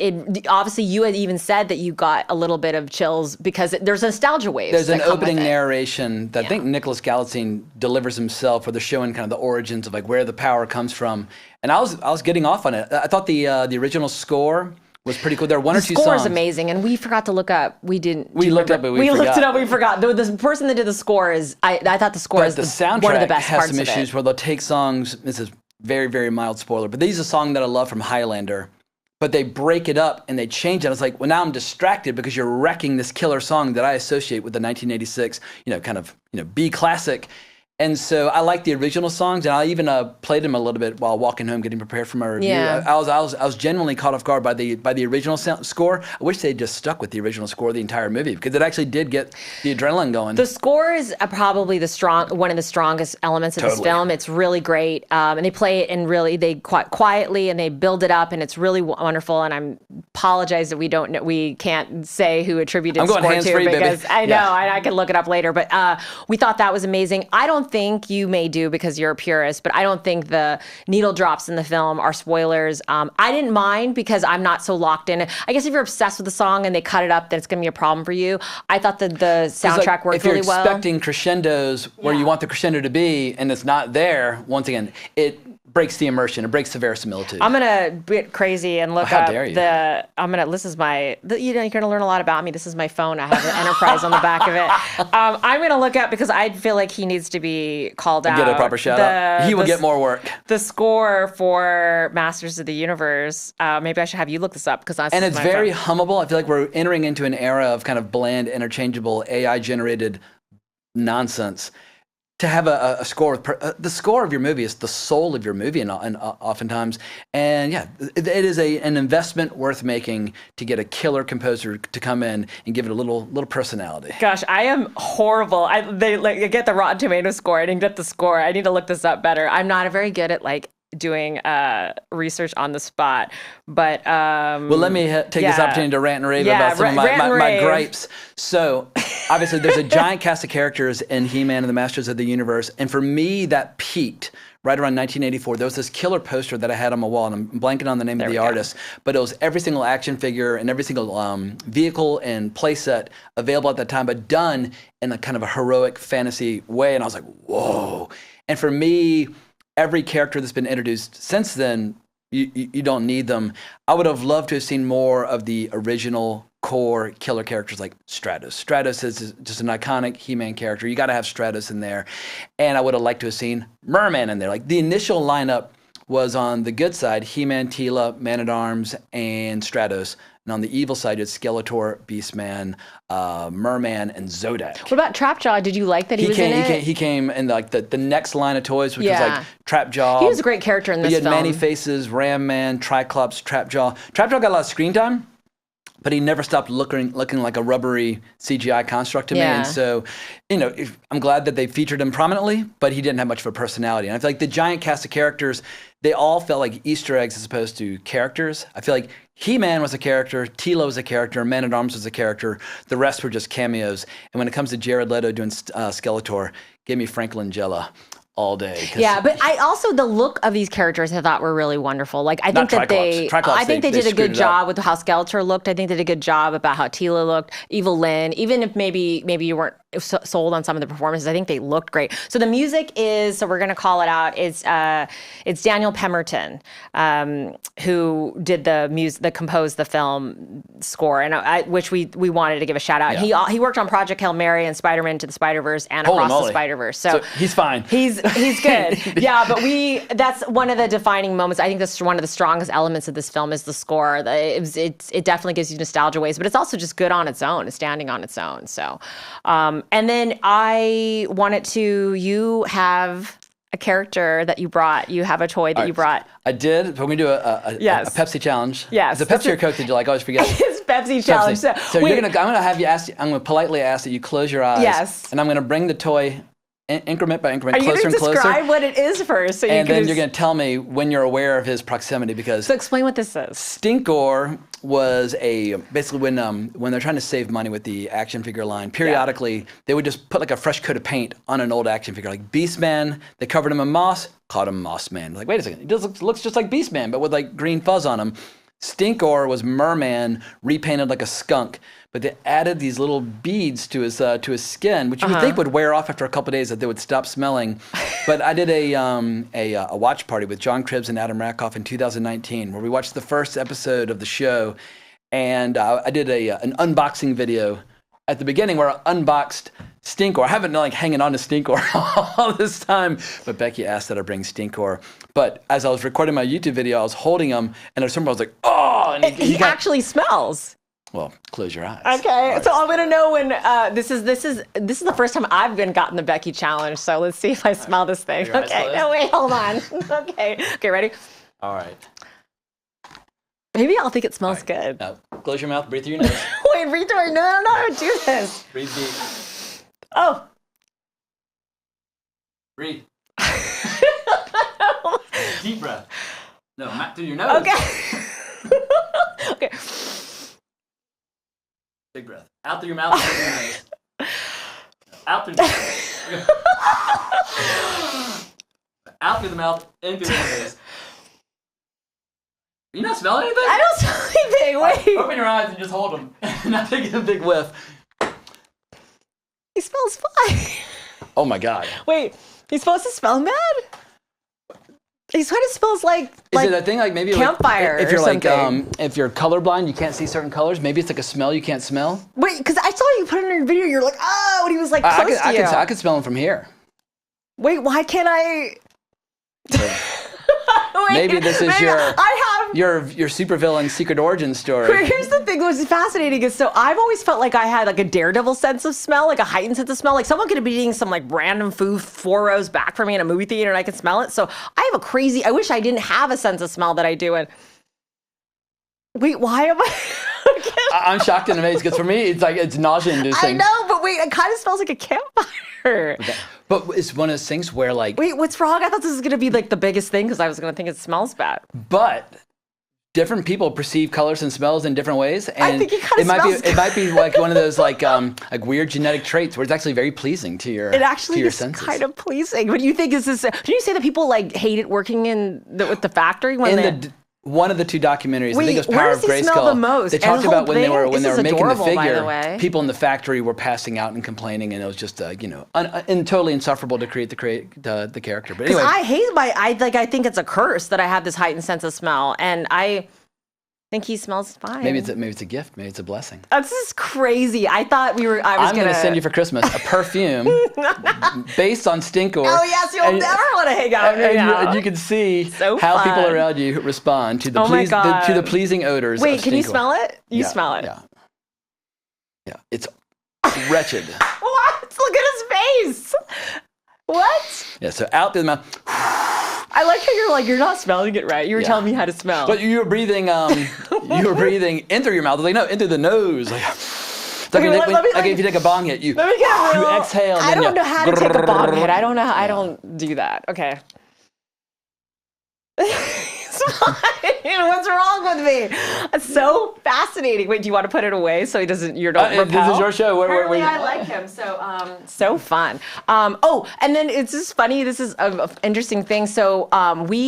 obviously you had even said that you got a little bit of chills because there's nostalgia waves. There's an opening narration that I think Nicholas Galitzine delivers himself, where they're showing kind of the origins of like where the power comes from. And I was getting off on it. I thought the original score was pretty cool. There are one or two songs. The score is amazing, and we forgot to look up. We didn't. We looked up, but we forgot. Looked it up. We forgot. The person that did the score is. I thought the score is soundtrack one of the best has parts some of issues it. where they'll take songs. This is very, very mild spoiler, but these are a song that I love from Highlander. But they break it up and they change it. I was like, well, now I'm distracted because you're wrecking this killer song that I associate with the 1986, B classic. And so I like the original songs, and I even played them a little bit while walking home, getting prepared for my review. Yeah. I was genuinely caught off guard by the original score. I wish they just stuck with the original score the entire movie, because it actually did get the adrenaline going. The score is probably one of the strongest elements of this film. It's really great, and they play it in they quite quietly, and they build it up, and it's really wonderful. And I apologize that we can't say who attributed score to, because I know I can look it up later. But we thought that was amazing. I don't think you may do, because you're a purist, but I don't think the needle drops in the film are spoilers. I didn't mind because I'm not so locked in. I guess if you're obsessed with the song and they cut it up, then it's going to be a problem for you. I thought that the soundtrack worked really well. If you're expecting crescendos where you want the crescendo to be and it's not there, once again, it breaks the immersion. It breaks the verisimilitude. I'm gonna get crazy and look up dare you. This is my. You're gonna learn a lot about me. This is my phone. I have an Enterprise on the back of it. I'm gonna look up because I feel like he needs to be called out. Get a proper shout out. He will get more work. The score for Masters of the Universe. Maybe I should have you look this up, because it's very hummable. I feel like we're entering into an era of kind of bland, interchangeable, AI generated nonsense. To have a score, the score of your movie is the soul of your movie, and oftentimes, and it is an investment worth making to get a killer composer to come in and give it a little personality. Gosh, I am horrible. I get the Rotten Tomatoes score. I didn't get the score. I need to look this up better. I'm not very good at doing research on the spot, but well, let me take this opportunity to rant and rave about some of my gripes. So obviously there's a giant cast of characters in He-Man and the Masters of the Universe, and for me that peaked right around 1984. There was this killer poster that I had on my wall, and I'm blanking on the name of the artist, but it was every single action figure and every single vehicle and playset available at that time, but done in a kind of a heroic fantasy way, and I was like, whoa. And for me, every character that's been introduced since then, you don't need them. I would have loved to have seen more of the original core killer characters like Stratos. Stratos is just an iconic He-Man character. You got to have Stratos in there. And I would have liked to have seen Merman in there. Like, the initial lineup was on the good side, He-Man, Teela, Man-at-Arms, and Stratos. And on the evil side, you had Skeletor, Beastman, Merman, and Zodak. What about Trapjaw? Did you like that he was in it? He came in the next line of toys, which was like Trapjaw. He was a great character in this film. You had Many-Faces, Ram Man, Triclops, Trapjaw. Trapjaw got a lot of screen time, but he never stopped looking like a rubbery CGI construct to me. And so, I'm glad that they featured him prominently, but he didn't have much of a personality. And I feel like the giant cast of characters, they all felt like Easter eggs as opposed to characters. I feel like He-Man was a character, Teela was a character, Man-at-Arms was a character. The rest were just cameos. And when it comes to Jared Leto doing Skeletor, give me Frank Langella all day. Yeah, but I also, the look of these characters I thought were really wonderful. Like, I think that they did a good job with how Skeletor looked. I think they did a good job about how Teela looked, Evil Lynn. Even if maybe you weren't sold on some of the performances, I think they looked great. So the music is, so we're going to call it out, it's Daniel Pemberton, who did the music, that composed the film score, and which we wanted to give a shout out. Yeah. He worked on Project Hail Mary and Spider-Man Into the Spider-Verse and Across the Spider-Verse. So he's fine. He's good. Yeah, but that's one of the defining moments. I think that's one of the strongest elements of this film is the score. It definitely gives you nostalgia waves, but it's also just good on its own. It's standing on its own. So, and then you have a character that you brought. You have a toy that you brought. I did. But we do a Pepsi challenge. Yes. Is it Pepsi or Coke? Did you like? I always forget. It's Pepsi challenge. So I'm going to have you ask. I'm going to politely ask that you close your eyes. Yes. And I'm going to bring the toy increment by increment, Are you closer going and to closer. describe what it is first? So And then you're going to tell me when you're aware of his proximity, because So explain what this is. Stinkor was basically when they're trying to save money with the action figure line, periodically they would just put like a fresh coat of paint on an old action figure, like Beastman. They covered him in moss, called him Mossman. Like, wait a second, he just looks just like Beastman, but with like green fuzz on him. Stinkor was Merman repainted like a skunk, but they added these little beads to his skin, which you would think would wear off after a couple of days, that they would stop smelling. But I did a watch party with John Cribbs and Adam Rakoff in 2019, where we watched the first episode of the show, and I did an unboxing video at the beginning where I unboxed Stinkor. I haven't like hanging on to Stinkor all this time, but Becky asked that I bring Stinkor. But as I was recording my YouTube video, I was holding him, and at some point I was like, oh! And He actually smells. Well, close your eyes. Okay, so I'm gonna know when this is the first time I've gotten the Becky challenge. So let's see if I smell this thing. Your eyes Okay, closed? no wait, hold on. Okay, ready? All right. Maybe I'll think it smells good. Now, close your mouth, breathe through your nose. Wait, breathe through my nose. I don't know how to do this. Breathe deep. Oh. Breathe. Deep breath. No, not through your nose. Okay. Okay. Big breath. Out through your mouth, through your nose. Out through the mouth. Out through the mouth, in through the nose. You not smelling anything? I don't smell anything. Wait. Open your eyes and just hold them. Now take a big whiff. He smells fine. Oh my God. Wait, he's supposed to smell bad? He kind of smells like Is it a thing like maybe campfire if you're or like something? if you're colorblind, you can't see certain colors. Maybe it's like a smell you can't smell. Wait, because I saw you put it in your video. You're like, oh, when he was like close to you. I could smell them from here. Wait, why can't I? Wait, Maybe this is maybe your I have. your supervillain secret origin story. Wait, here's the thing that was fascinating is so I've always felt like I had like a daredevil sense of smell, like a heightened sense of smell. Like someone could be eating some like random food 4 rows back from me in a movie theater and I could smell it. So I have a crazy. I wish I didn't have a sense of smell that I do. And wait, why am I? I'm shocked and amazed because for me it's nausea inducing. I know, but wait, it kind of smells like a campfire. But it's one of those things where like. Wait, what's wrong? I thought this was gonna be like the biggest thing because I was gonna think it smells bad. But different people perceive colors and smells in different ways, and I think it kinda might smells be like one of those like weird genetic traits where it's actually very pleasing to your It actually to your is senses. kind of pleasing. But you think is this? Did you say that people like hate it working with the factory when they? One of the 2 documentaries, I Wait, think it was where Power does of he smell Grayskull. the most? They And talked the about whole when they thing? were This is making the adorable, by the figure. way. People in the factory were passing out and complaining, and it was just and totally insufferable to create the character. But anyway, I hate I think it's a curse that I have this heightened sense of smell, and I think he smells fine. maybe it's a gift. Maybe it's a blessing. This is crazy. I thought I was I'm going to send you for Christmas a perfume based on Stinkor. Oh yes, you'll never want to hang out with me now. And you can see So how people fun. around you respond to the, Oh my God. to the pleasing odors. Wait, of can you Stinkor. smell it? You Yeah, smell it. Yeah, it's wretched. What? Look at his face. What? Yeah, so out through the mouth. I like how you're not smelling it right. You were telling me how to smell. But you were breathing. You were breathing in through your mouth. Like no, in through the nose. Like, it's like, if you take a bong hit, you Let me get real. you exhale. And I then don't you know how to take a bong hit. I don't know. I don't do that. Okay. It's fine. What's wrong with me? It's so fascinating. Wait, do you want to put it away so he doesn't? You don't repel? This is your show. Apparently, I like him. So fun. Oh, and then it's just funny. This is an interesting thing. So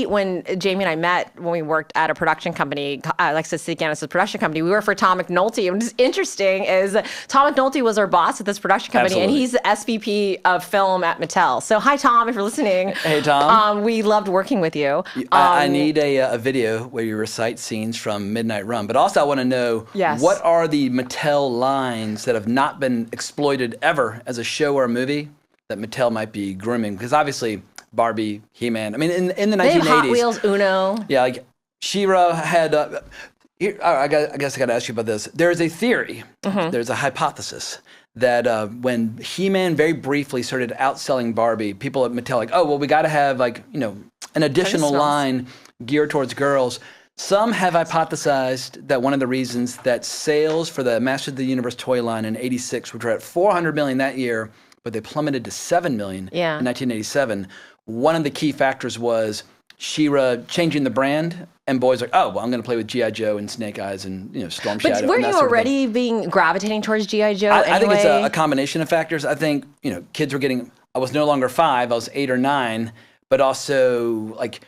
when Jamie and I met when we worked at a production company, Alexis Sikanis' production company, we worked for Tom McNulty. And what's interesting is Tom McNulty was our boss at this production company, Absolutely. and he's the SVP of film at Mattel. So hi, Tom, if you're listening. Hey, Tom. We loved working with you. I need a video where you recite scenes from Midnight Run, but also I want to know what are the Mattel lines that have not been exploited ever as a show or a movie that Mattel might be grooming? Because obviously Barbie, He-Man. I mean, in the 1980s, they have Hot Wheels, Uno. Yeah, like She-Ra had. I guess I got to ask you about this. There is a theory. There's a hypothesis that when He-Man very briefly started outselling Barbie, people at Mattel like, oh well, we got to have an additional line geared towards girls. Some have hypothesized that one of the reasons that sales for the Masters of the Universe toy line in '86, which were at $400 million that year, but they plummeted to 7 million Yeah. in 1987. One of the key factors was She-Ra changing the brand, and boys like, oh, well, I'm going to play with G.I. Joe and Snake Eyes and Storm Shadow. But weren't and that you sort of already being gravitating towards G.I. Joe I think it's anyway? a combination of factors. I think, kids were getting, I was no longer 5, I was 8 or 9, but also like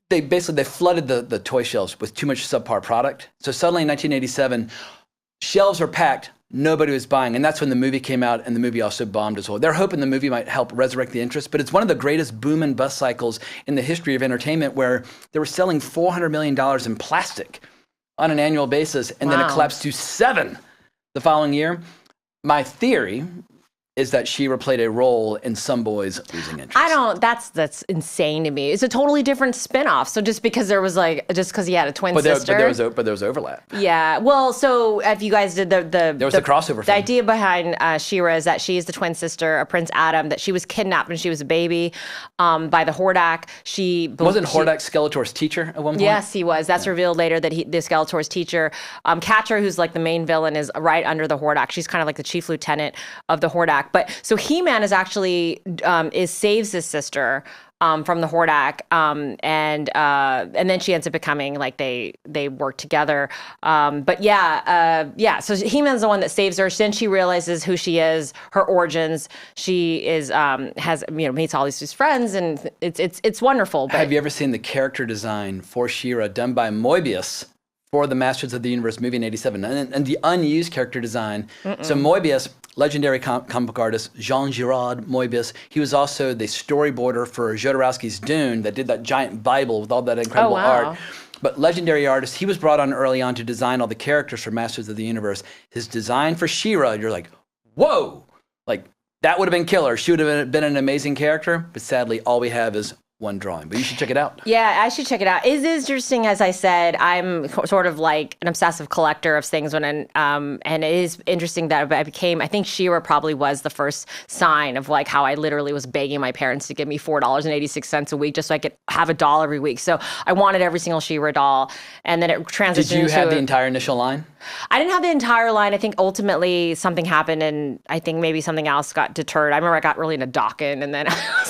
they flooded the toy shelves with too much subpar product. So suddenly in 1987, shelves were packed, nobody was buying. And that's when the movie came out, and the movie also bombed as well. They're hoping the movie might help resurrect the interest, but it's one of the greatest boom and bust cycles in the history of entertainment, where they were selling $400 million in plastic on an annual basis, and then it collapsed to 7 the following year. My theory is that She-Ra played a role in some boys losing interest. That's insane to me. It's a totally different spinoff. So just because there was just because he had a twin sister. But there was overlap. Yeah. Well, so if you guys did there was the crossover The film. idea behind She-Ra is that she is the twin sister of Prince Adam, that she was kidnapped when she was a baby by the Hordak. Wasn't Hordak Skeletor's teacher at one point? Yes, he was. That's revealed later, that the Skeletor's teacher, Catcher, who's like the main villain, is right under the Hordak. She's kind of like the chief lieutenant of the Hordak. But so He-Man is actually saves his sister from the Hordak, and then she ends up becoming like they work together. But so He-Man's the one that saves her. Then she realizes who she is, her origins. She is meets all these friends, and it's wonderful. But have you ever seen the character design for She-Ra done by Moebius for the Masters of the Universe movie in '87, and the unused character design? So Moebius, legendary comic book artist Jean-Giraud Moebius, he was also the storyboarder for Jodorowsky's Dune, that did that giant Bible with all that incredible art. But legendary artist, he was brought on early on to design all the characters for Masters of the Universe. His design for She-Ra, you're like, whoa, like that would have been killer. She would have been an amazing character, but sadly all we have is one drawing. But you should check it out. Yeah, I should check it out. It is interesting, as I said. I'm sort of like an obsessive collector of things, and it is interesting that I think She-Ra probably was the first sign of like how I literally was begging my parents to give me $4.86 a week just so I could have a doll every week. So I wanted every single She-Ra doll, and then it transitioned. Did you have the entire initial line? I didn't have the entire line. I think ultimately something happened, and I think maybe something else got deterred. I remember I got really into Dokken, and then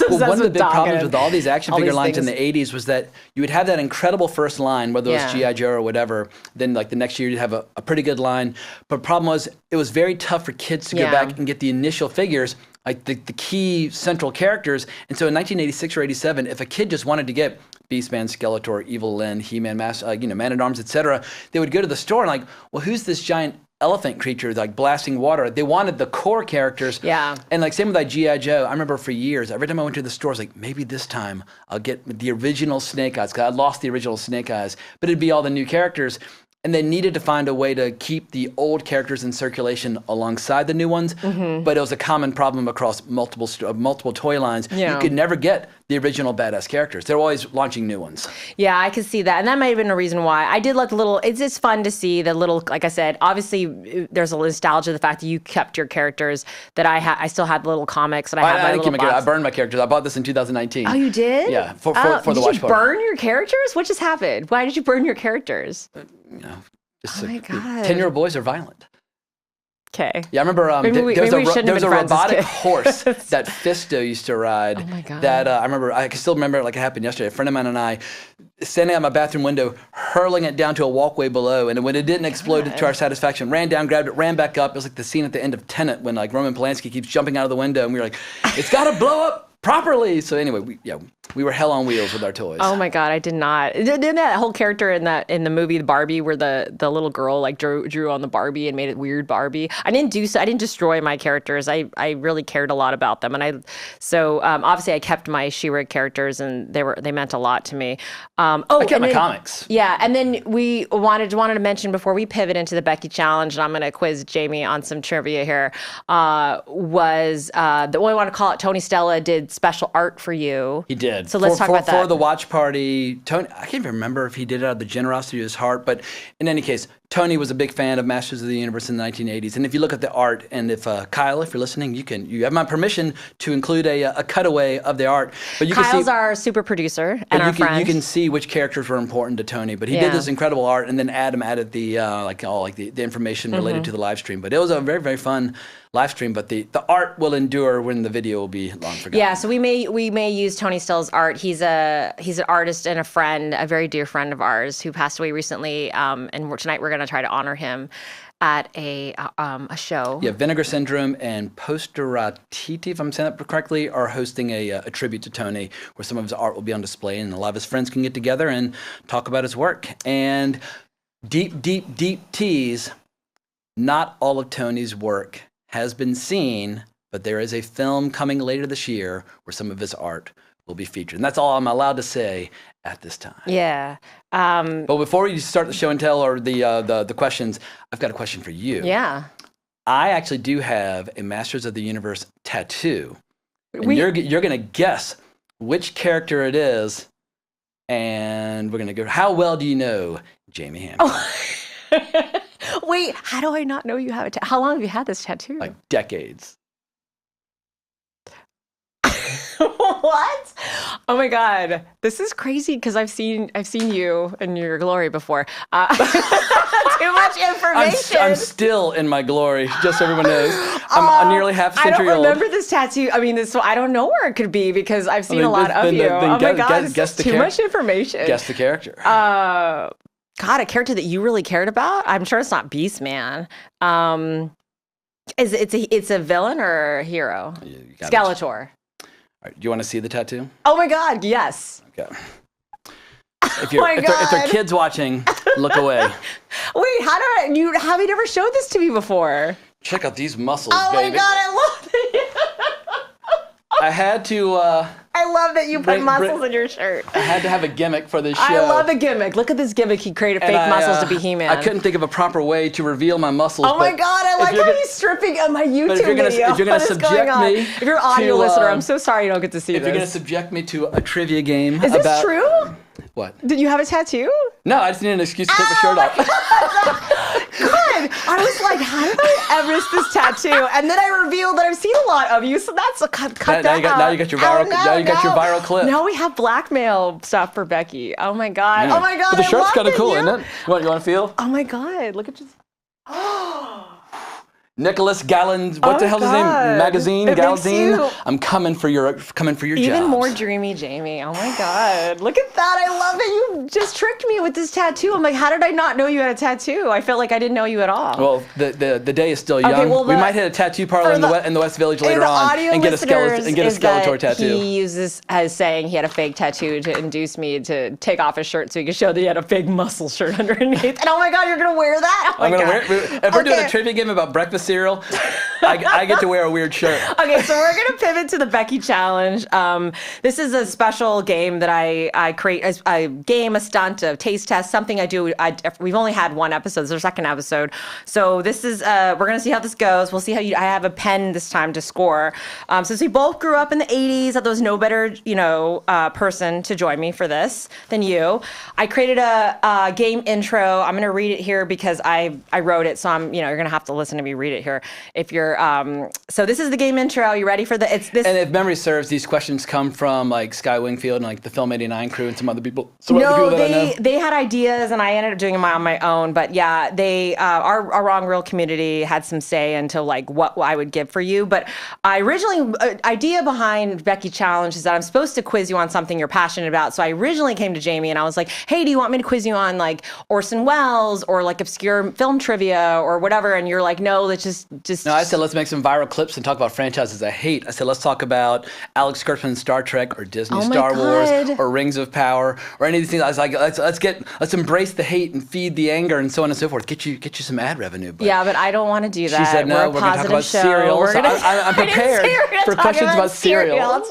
one of the big problems with all these action figure lines things in the 80s was that you would have that incredible first line, whether it was G.I. Joe or whatever. Then like the next year you'd have a pretty good line. But the problem was it was very tough for kids to go back and get the initial figures, like the key central characters. And so in 1986 or 87, if a kid just wanted to get Beastman, Skeletor, Evil Lyn, He-Man, Man-at-Arms, etc., they would go to the store and like, well, who's this giant elephant creature like blasting water? They wanted the core characters. Yeah. And like same with like G.I. Joe. I remember for years, every time I went to the store, I was like, maybe this time I'll get the original Snake Eyes, because I lost the original Snake Eyes, but it'd be all the new characters. And they needed to find a way to keep the old characters in circulation alongside the new ones. But it was a common problem across multiple toy lines. Yeah. You could never get the original badass characters. They're always launching new ones. Yeah, I could see that. And that might have been a reason why. I did like the little, it's just fun to see the little, like I said, obviously there's a nostalgia, the fact that you kept your characters, that I still had the little comics that I had. I burned my characters. I bought this in 2019. Oh, you did? Yeah, for the watch party. Did you burn your characters? What just happened? Why did you burn your characters? Just Oh my God. 10-year-old boys are violent. Okay. Yeah, I remember there was a robotic horse that Fisto used to ride. Oh my God. That I can still remember it like it happened yesterday. A friend of mine and I, standing at my bathroom window, hurling it down to a walkway below, and when it didn't explode to our satisfaction, ran down, grabbed it, ran back up. It was like the scene at the end of Tenet when like Roman Polanski keeps jumping out of the window, and we were like, it's got to blow up properly. So anyway, we were hell on wheels with our toys. Oh my God, I did not. Didn't that whole character in the movie The Barbie, where the little girl like drew on the Barbie and made it weird Barbie? I didn't destroy my characters. I really cared a lot about them, and obviously I kept my She-Ra characters, and they meant a lot to me. I kept my comics. Yeah, and then we wanted to mention before we pivot into the Becky challenge, and I'm going to quiz Jamie on some trivia here. Was the one I want to call it? Tony Stella did special art for you. He did. ahead. So let's talk about that. For the watch party, Tony, I can't even remember if he did it out of the generosity of his heart, but in any case, Tony was a big fan of Masters of the Universe in the 1980s. And if you look at the art, and if Kyle, if you're listening, you have my permission to include a cutaway of the art. But you Kyle's can see, our super producer and our friend. You can see which characters were important to Tony. But he did this incredible art, and then Adam added the the information related to the live stream. But it was a very, very fun live stream. But the art will endure when the video will be long forgotten. Yeah, so we may use Tony Still's art. He's an artist and a friend, a very dear friend of ours who passed away recently. And tonight we're going to try to honor him at a show. Yeah, Vinegar Syndrome and Posteratiti, if I'm saying that correctly, are hosting a tribute to Tony, where some of his art will be on display, and a lot of his friends can get together and talk about his work. And deep tease, not all of Tony's work has been seen, but there is a film coming later this year where some of his art will be featured. And that's all I'm allowed to say at this time. Yeah. But before you start the show and tell or the questions, I've got a question for you. Yeah. I actually do have a Masters of the Universe tattoo. And you're going to guess which character it is, and we're going to go, how well do you know Jamie Hancock? Oh. Wait, how do I not know you have a tattoo? How long have you had this tattoo? Like decades. What? Oh my God, this is crazy because I've seen you in your glory before. Too much information. I'm still in my glory, just so everyone knows. I'm nearly half a century old. I don't remember this tattoo. I mean, I don't know where it could be because I've seen a lot of you. Oh my God, this is too much information. Guess the character. God, a character that you really cared about? I'm sure it's not Beastman. It's a villain or a hero? Skeletor. All right, do you want to see the tattoo? Oh my God, yes. Okay. If there are kids watching, look away. Wait, have you never showed this to me before? Check out these muscles, baby. Oh my God, I love it. I had to. I love that you put muscles in your shirt. I had to have a gimmick for this show. I love the gimmick. Look at this gimmick. He created fake muscles to be He-Man. I couldn't think of a proper way to reveal my muscles. Oh my God, I like how he's stripping on my YouTube video. If you're going to subject me, if you're an audio listener, I'm so sorry you don't get to see this. If you're going to subject me to a trivia game, is this true? What? Did you have a tattoo? No, I just needed an excuse to take my shirt off. God, I was like, how did I Everest this tattoo? And then I revealed that I've seen a lot of you, so that's a cut that out. Now you got your viral. Now you got your viral clip. Now we have blackmail stuff for Becky. Oh my God. Yeah. Oh my God. But the shirt's kind of cool, isn't it? You want to feel? Oh my God. Look at you. Nicholas Gallen, what the hell is his name? Magazine, Galzine. I'm coming for your Even jobs. more dreamy Jamie. Oh my God. Look at that. I love that you just tricked me with this tattoo. I'm like, how did I not know you had a tattoo? I felt like I didn't know you at all. Well, the day is still young. Okay, well, we might hit a tattoo parlor in the West Village later on and get a Skeletor tattoo. He uses as saying he had a fake tattoo to induce me to take off his shirt so he could show that he had a big muscle shirt underneath. And oh my God, you're going to wear that? Oh I'm going to wear it. If we're doing a trivia game about breakfast cereal, I get to wear a weird shirt. Okay, so we're going to pivot to the Becky Challenge. This is a special game that I create, a game, a stunt, a taste test, something I do. We've only had one episode. This is our second episode. So this is, we're going to see how this goes. We'll see how I have a pen this time to score. Since we both grew up in the 80s, there was no better, person to join me for this than you. I created a game intro. I'm going to read it here because I wrote it. So you're going to have to listen to me read it here. If you're, so this is the game intro. Are you ready for this? And if memory serves, these questions come from like Sky Wingfield and like the Film 89 crew and some other people. They had ideas and I ended up doing them on my own. But yeah, our Wrong Reel community had some say into like what I would give for you. But I originally, idea behind Becky Challenge is that I'm supposed to quiz you on something you're passionate about. So I originally came to Jamie and I was like, hey, do you want me to quiz you on like Orson Welles or like obscure film trivia or whatever? And you're like, no, let's just. No, I said let's make some viral clips and talk about franchises I hate. I said let's talk about Alex Kurtzman's Star Trek or Disney Star Wars or Rings of Power or any of these things. I was like, let's embrace the hate and feed the anger and so on and so forth. Get you some ad revenue. But yeah, but I don't want to do that. She said no. We're going to talk about cereal. I'm prepared for questions about cereal.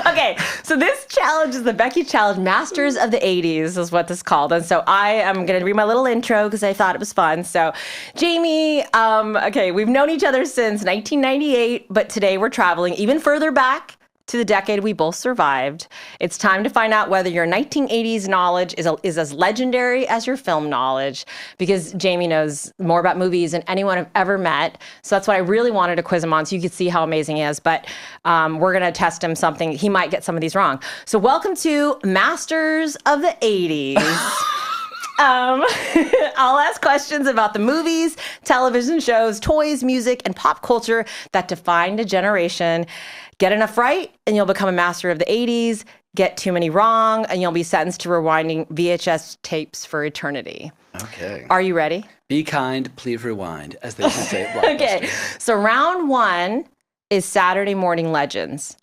Okay, so this challenge is the Becky Challenge, Masters of the 80s is what this is called. And so I am going to read my little intro because I thought it was fun. So Jamie, okay, we've known each other since 1998, but today we're traveling even further back to the decade we both survived. It's time to find out whether your 1980s knowledge is as legendary as your film knowledge, because Jamie knows more about movies than anyone I've ever met. So that's what I really wanted to quiz him on, so you could see how amazing he is. But we're going to test him something. He might get some of these wrong. So welcome to Masters of the 80s. I'll ask questions about the movies, television shows, toys, music, and pop culture that defined a generation. Get enough right, and you'll become a master of the 80s. Get too many wrong, and you'll be sentenced to rewinding VHS tapes for eternity. Okay. Are you ready? Be kind, please rewind, as they used to say at Blockbuster. Okay. So round one is Saturday Morning Legends.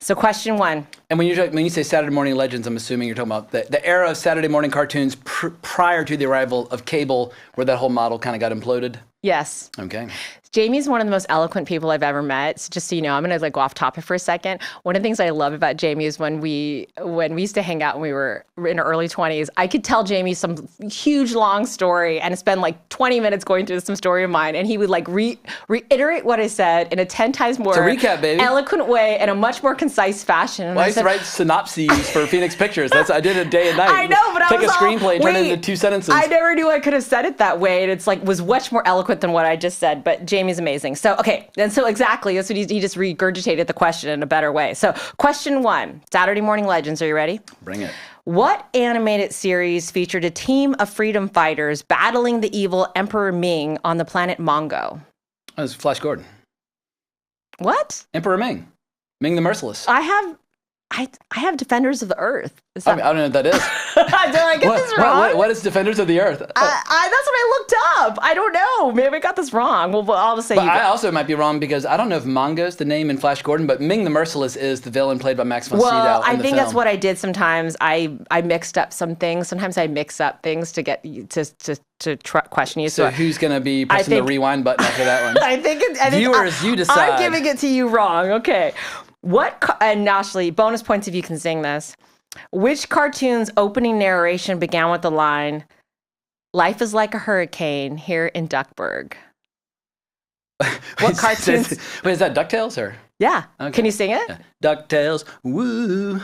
So question one. And when you say Saturday Morning Legends, I'm assuming you're talking about the era of Saturday morning cartoons prior to the arrival of cable, where that whole model kind of got imploded? Yes. Okay. Jamie's one of the most eloquent people I've ever met. So just so you know, I'm going to go off topic for a second. One of the things I love about Jamie is when we used to hang out when we were in our early 20s, I could tell Jamie some huge long story and spend like 20 minutes going through some story of mine, and he would like reiterate what I said in a 10 times more recap, baby. eloquent way and a much more concise fashion. And I used to write synopses for Phoenix Pictures. I did it day and night. I know, but Take a screenplay and turn it into 2 sentences. I never knew I could have said it that way, and it's like was much more eloquent than what I just said. But Jamie's amazing. So okay, and so exactly that's what he just regurgitated the question in a better way. So question one, Saturday Morning Legends. Are you ready? Bring it. What animated series featured a team of freedom fighters battling the evil Emperor Ming on the planet Mongo? That was Flash Gordon. What? Emperor Ming. Ming the Merciless. I have Defenders of the Earth. I don't know what that is. Did I get this wrong? What is Defenders of the Earth? That's what I looked up. I don't know. Maybe I got this wrong. Well, I'll just say but I also might be wrong because I don't know if Mongo's the name in Flash Gordon, but Ming the Merciless is the villain played by Max von Sydow in the film. I think that's what I did sometimes. I mixed up some things. Sometimes I mix up things to get you to question you. So who's going to be pressing the rewind button after that one? I think Viewers, you decide. I'm giving it to you wrong. Okay. And Ashley, bonus points if you can sing this. Which cartoon's opening narration began with the line, "Life is like a hurricane here in Duckburg"? What cartoon? Wait, is that DuckTales or? Yeah. Okay. Can you sing it? Yeah. DuckTales, woo.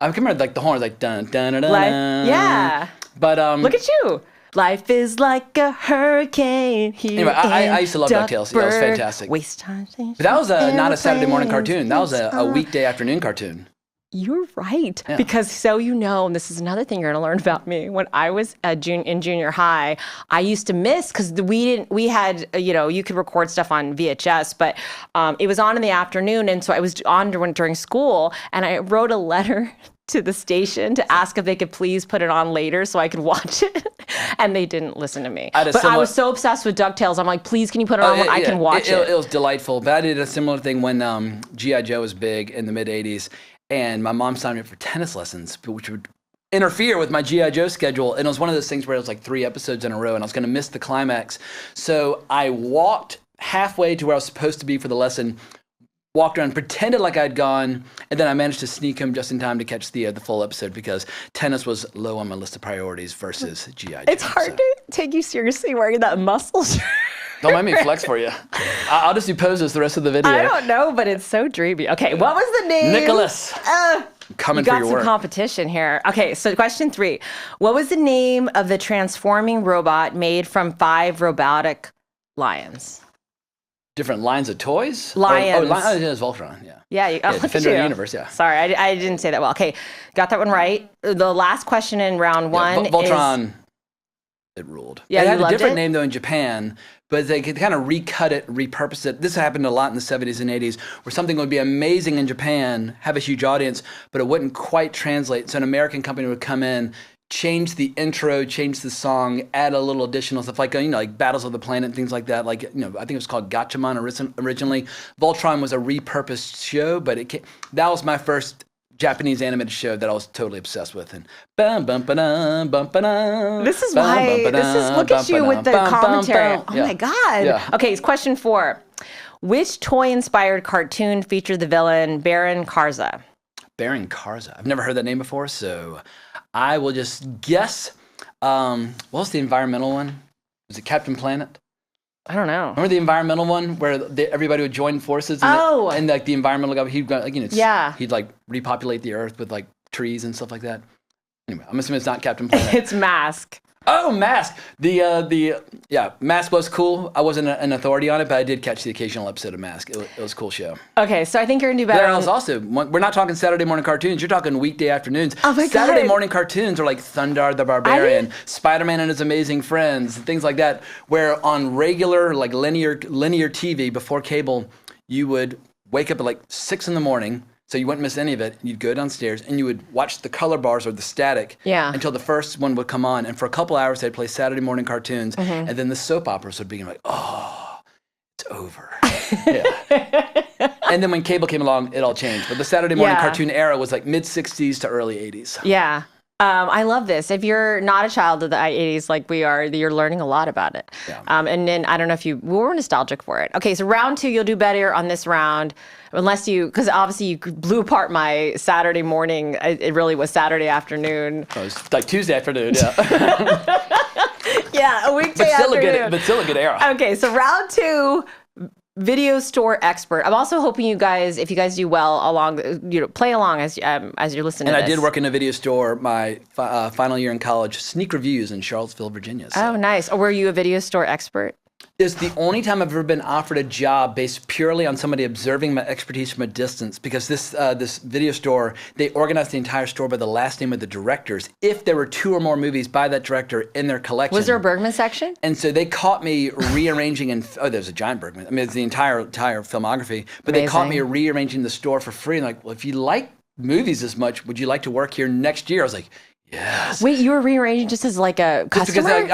I can remember like the horns, like dun dun dun dun. Yeah. But look at you. Life is like a hurricane here. Anyway, I used to love DuckTales. That was fantastic. Waste time. But that was not a Saturday morning cartoon. That was a weekday afternoon cartoon. You're right. Yeah. Because so you know, and this is another thing you're going to learn about me. When I was in junior high, I used to miss, because we had, you could record stuff on VHS, but it was on in the afternoon. And so I was on during school, and I wrote a letter to the station to ask if they could please put it on later so I could watch it. And they didn't listen to me. But I was so obsessed with DuckTales. I'm like, please, can you put it on when I can watch it? It was delightful. But I did a similar thing when G.I. Joe was big in the mid-'80s. And my mom signed me up for tennis lessons, which would interfere with my G.I. Joe schedule. And it was one of those things where it was like 3 episodes in a row, and I was going to miss the climax. So I walked halfway to where I was supposed to be for the lesson, walked around, pretended like I'd gone, and then I managed to sneak home just in time to catch the full episode, because tennis was low on my list of priorities versus G.I. Joe. It's hard to take you seriously wearing that muscle shirt. Don't mind me flex for you. I'll just do poses the rest of the video. I don't know, but it's so dreamy. Okay, what was the name? Nicholas. Coming for your work. You got some competition here. Okay, so question 3. What was the name of the transforming robot made from 5 robotic lions? Different lines of toys? Lions. Oh, it is Voltron, yeah. Yeah, Defender of the Universe, yeah. Sorry, I didn't say that well. Okay, got that one right. The last question in round 1 Voltron, is... it ruled. Yeah, it had a different name, though, in Japan, but they could kind of recut it, repurpose it. This happened a lot in the 70s and 80s, where something would be amazing in Japan, have a huge audience, but it wouldn't quite translate. So an American company would come in, change the intro, change the song, add a little additional stuff, like like Battles of the Planet, things like that. Like I think it was called Gatchaman originally. Voltron was a repurposed show, but that was my first Japanese animated show that I was totally obsessed with. And this is why. Look at you with the commentary. Oh my God. Yeah. Okay, question 4. Which toy-inspired cartoon featured the villain Baron Karza? Baron Karza. I've never heard that name before, so I will just guess. What was the environmental one? Was it Captain Planet? I don't know. Remember the environmental one where everybody would join forces? And like the environmental guy, he'd go, like, he'd like repopulate the earth with like trees and stuff like that. Anyway, I'm assuming it's not Captain Planet. It's Mask. Oh, Mask. Mask was cool. I wasn't an authority on it, but I did catch the occasional episode of Mask. It was a cool show. Okay, so I think you're going to do better. There was also, we're not talking Saturday morning cartoons. You're talking weekday afternoons. Oh my God. Saturday morning cartoons are like Thundar the Barbarian, Spider-Man and His Amazing Friends, things like that, where on regular, like linear TV before cable, you would wake up at like 6 in the morning. So you wouldn't miss any of it. You'd go downstairs and you would watch the color bars or the static until the first one would come on. And for a couple hours, they'd play Saturday morning cartoons. And then the soap operas would begin like, oh, it's over. And then when cable came along, it all changed. But the Saturday morning cartoon era was like mid-60s to early 80s. Yeah. I love this. If you're not a child of the 80s like we are, you're learning a lot about it. Yeah. And then I don't know if we were nostalgic for it. Okay, so round 2, you'll do better on this round. Because obviously you blew apart my Saturday morning. It really was Saturday afternoon. Oh, it was like Tuesday afternoon, yeah. Yeah, a weekday afternoon. But still a good era. Okay, so round 2, video store expert. I'm also hoping you guys, if you guys do well play along as you're listening to this. And I did work in a video store my final year in college, sneak reviews in Charlottesville, Virginia. So. Oh, nice. Or were you a video store expert? It's the only time I've ever been offered a job based purely on somebody observing my expertise from a distance, because this video store, they organized the entire store by the last name of the directors. If there were 2 or more movies by that director in their collection. Was there a Bergman section? And so they caught me rearranging there's a giant Bergman. I mean, it's the entire filmography. But Amazing. They caught me rearranging the store for free. And like, well, if you like movies this much, would you like to work here next year? I was like, yes. Wait, you were rearranging just as like a customer? Just because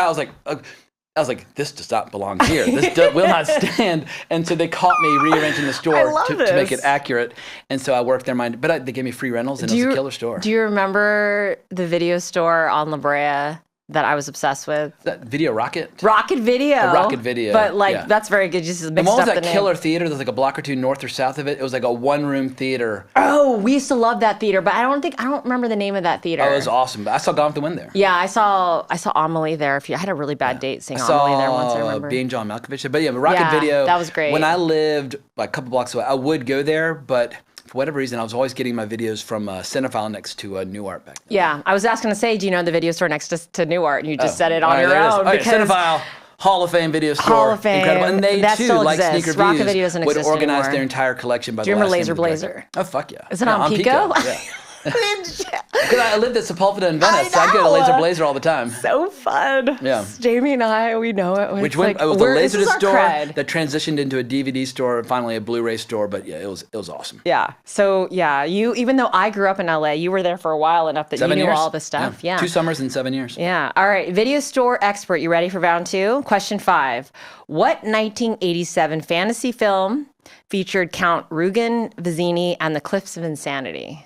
I was like, this does not belong here. This will not stand. And so they caught me rearranging the store to make it accurate. And so I worked there. But they gave me free rentals, and it was a killer store. Do you remember the video store on La Brea that I was obsessed with? That Video Rocket? Rocket Video. Rocket Video. But that's very good. Just mixed and what was up that killer theater? There's like a block or 2 north or south of it. It was like a 1-room theater. Oh, we used to love that theater, but I don't remember the name of that theater. Oh, it was awesome. I saw Gone with the Wind there. Yeah, I saw Amelie there. I had a really bad date seeing Amelie there once, I remember. Being John Malkovich. But Rocket Video. That was great. When I lived like a couple blocks away, I would go there, but for whatever reason, I was always getting my videos from Cinephile next to Newark back then. Yeah, I was asking to say, do you know the video store next to Newark? And you just said it on your own. Cinephile, Hall of Fame video store. Hall of Fame. Incredible. And they that too, still like exists. Sneak Rocket Reviews, Video doesn't would exist organize anymore. their entire collection by Do you the last remember Laser name of the Blazer? Oh, fuck yeah. Is it on Pico? Yeah. Because I lived at Sepulveda in Venice, so I'd go to Laser Blazer all the time. So fun. Yeah. Jamie and I, we know it. Which it was the Laserdisc store that transitioned into a DVD store and finally a Blu-ray store. But yeah, it was awesome. Yeah. So yeah, even though I grew up in LA, you were there for a while enough that 7 you knew years. all this stuff. Yeah. 2 summers and 7 years. Yeah. All right. Video store expert. You ready for round 2? Question 5. What 1987 fantasy film featured Count Rugen Vizzini and the Cliffs of Insanity?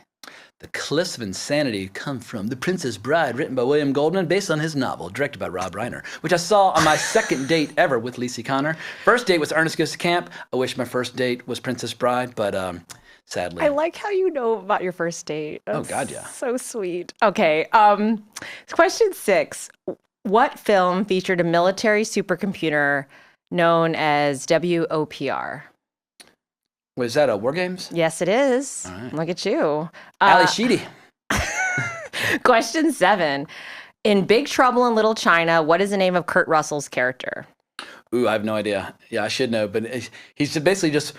The Cliffs of Insanity come from The Princess Bride, written by William Goldman, based on his novel, directed by Rob Reiner, which I saw on my second date ever with Lacey Connor. First date was Ernest Goes to Camp. I wish my first date was Princess Bride, but sadly. I like how you know about your first date. That's God, yeah. So sweet. Okay. Question 6. What film featured a military supercomputer known as WOPR? Was that a War Games? Yes, it is. All right. Look at you. Ali Sheedy. Question 7. In Big Trouble in Little China, what is the name of Kurt Russell's character? Ooh, I have no idea. Yeah, I should know, but he's basically just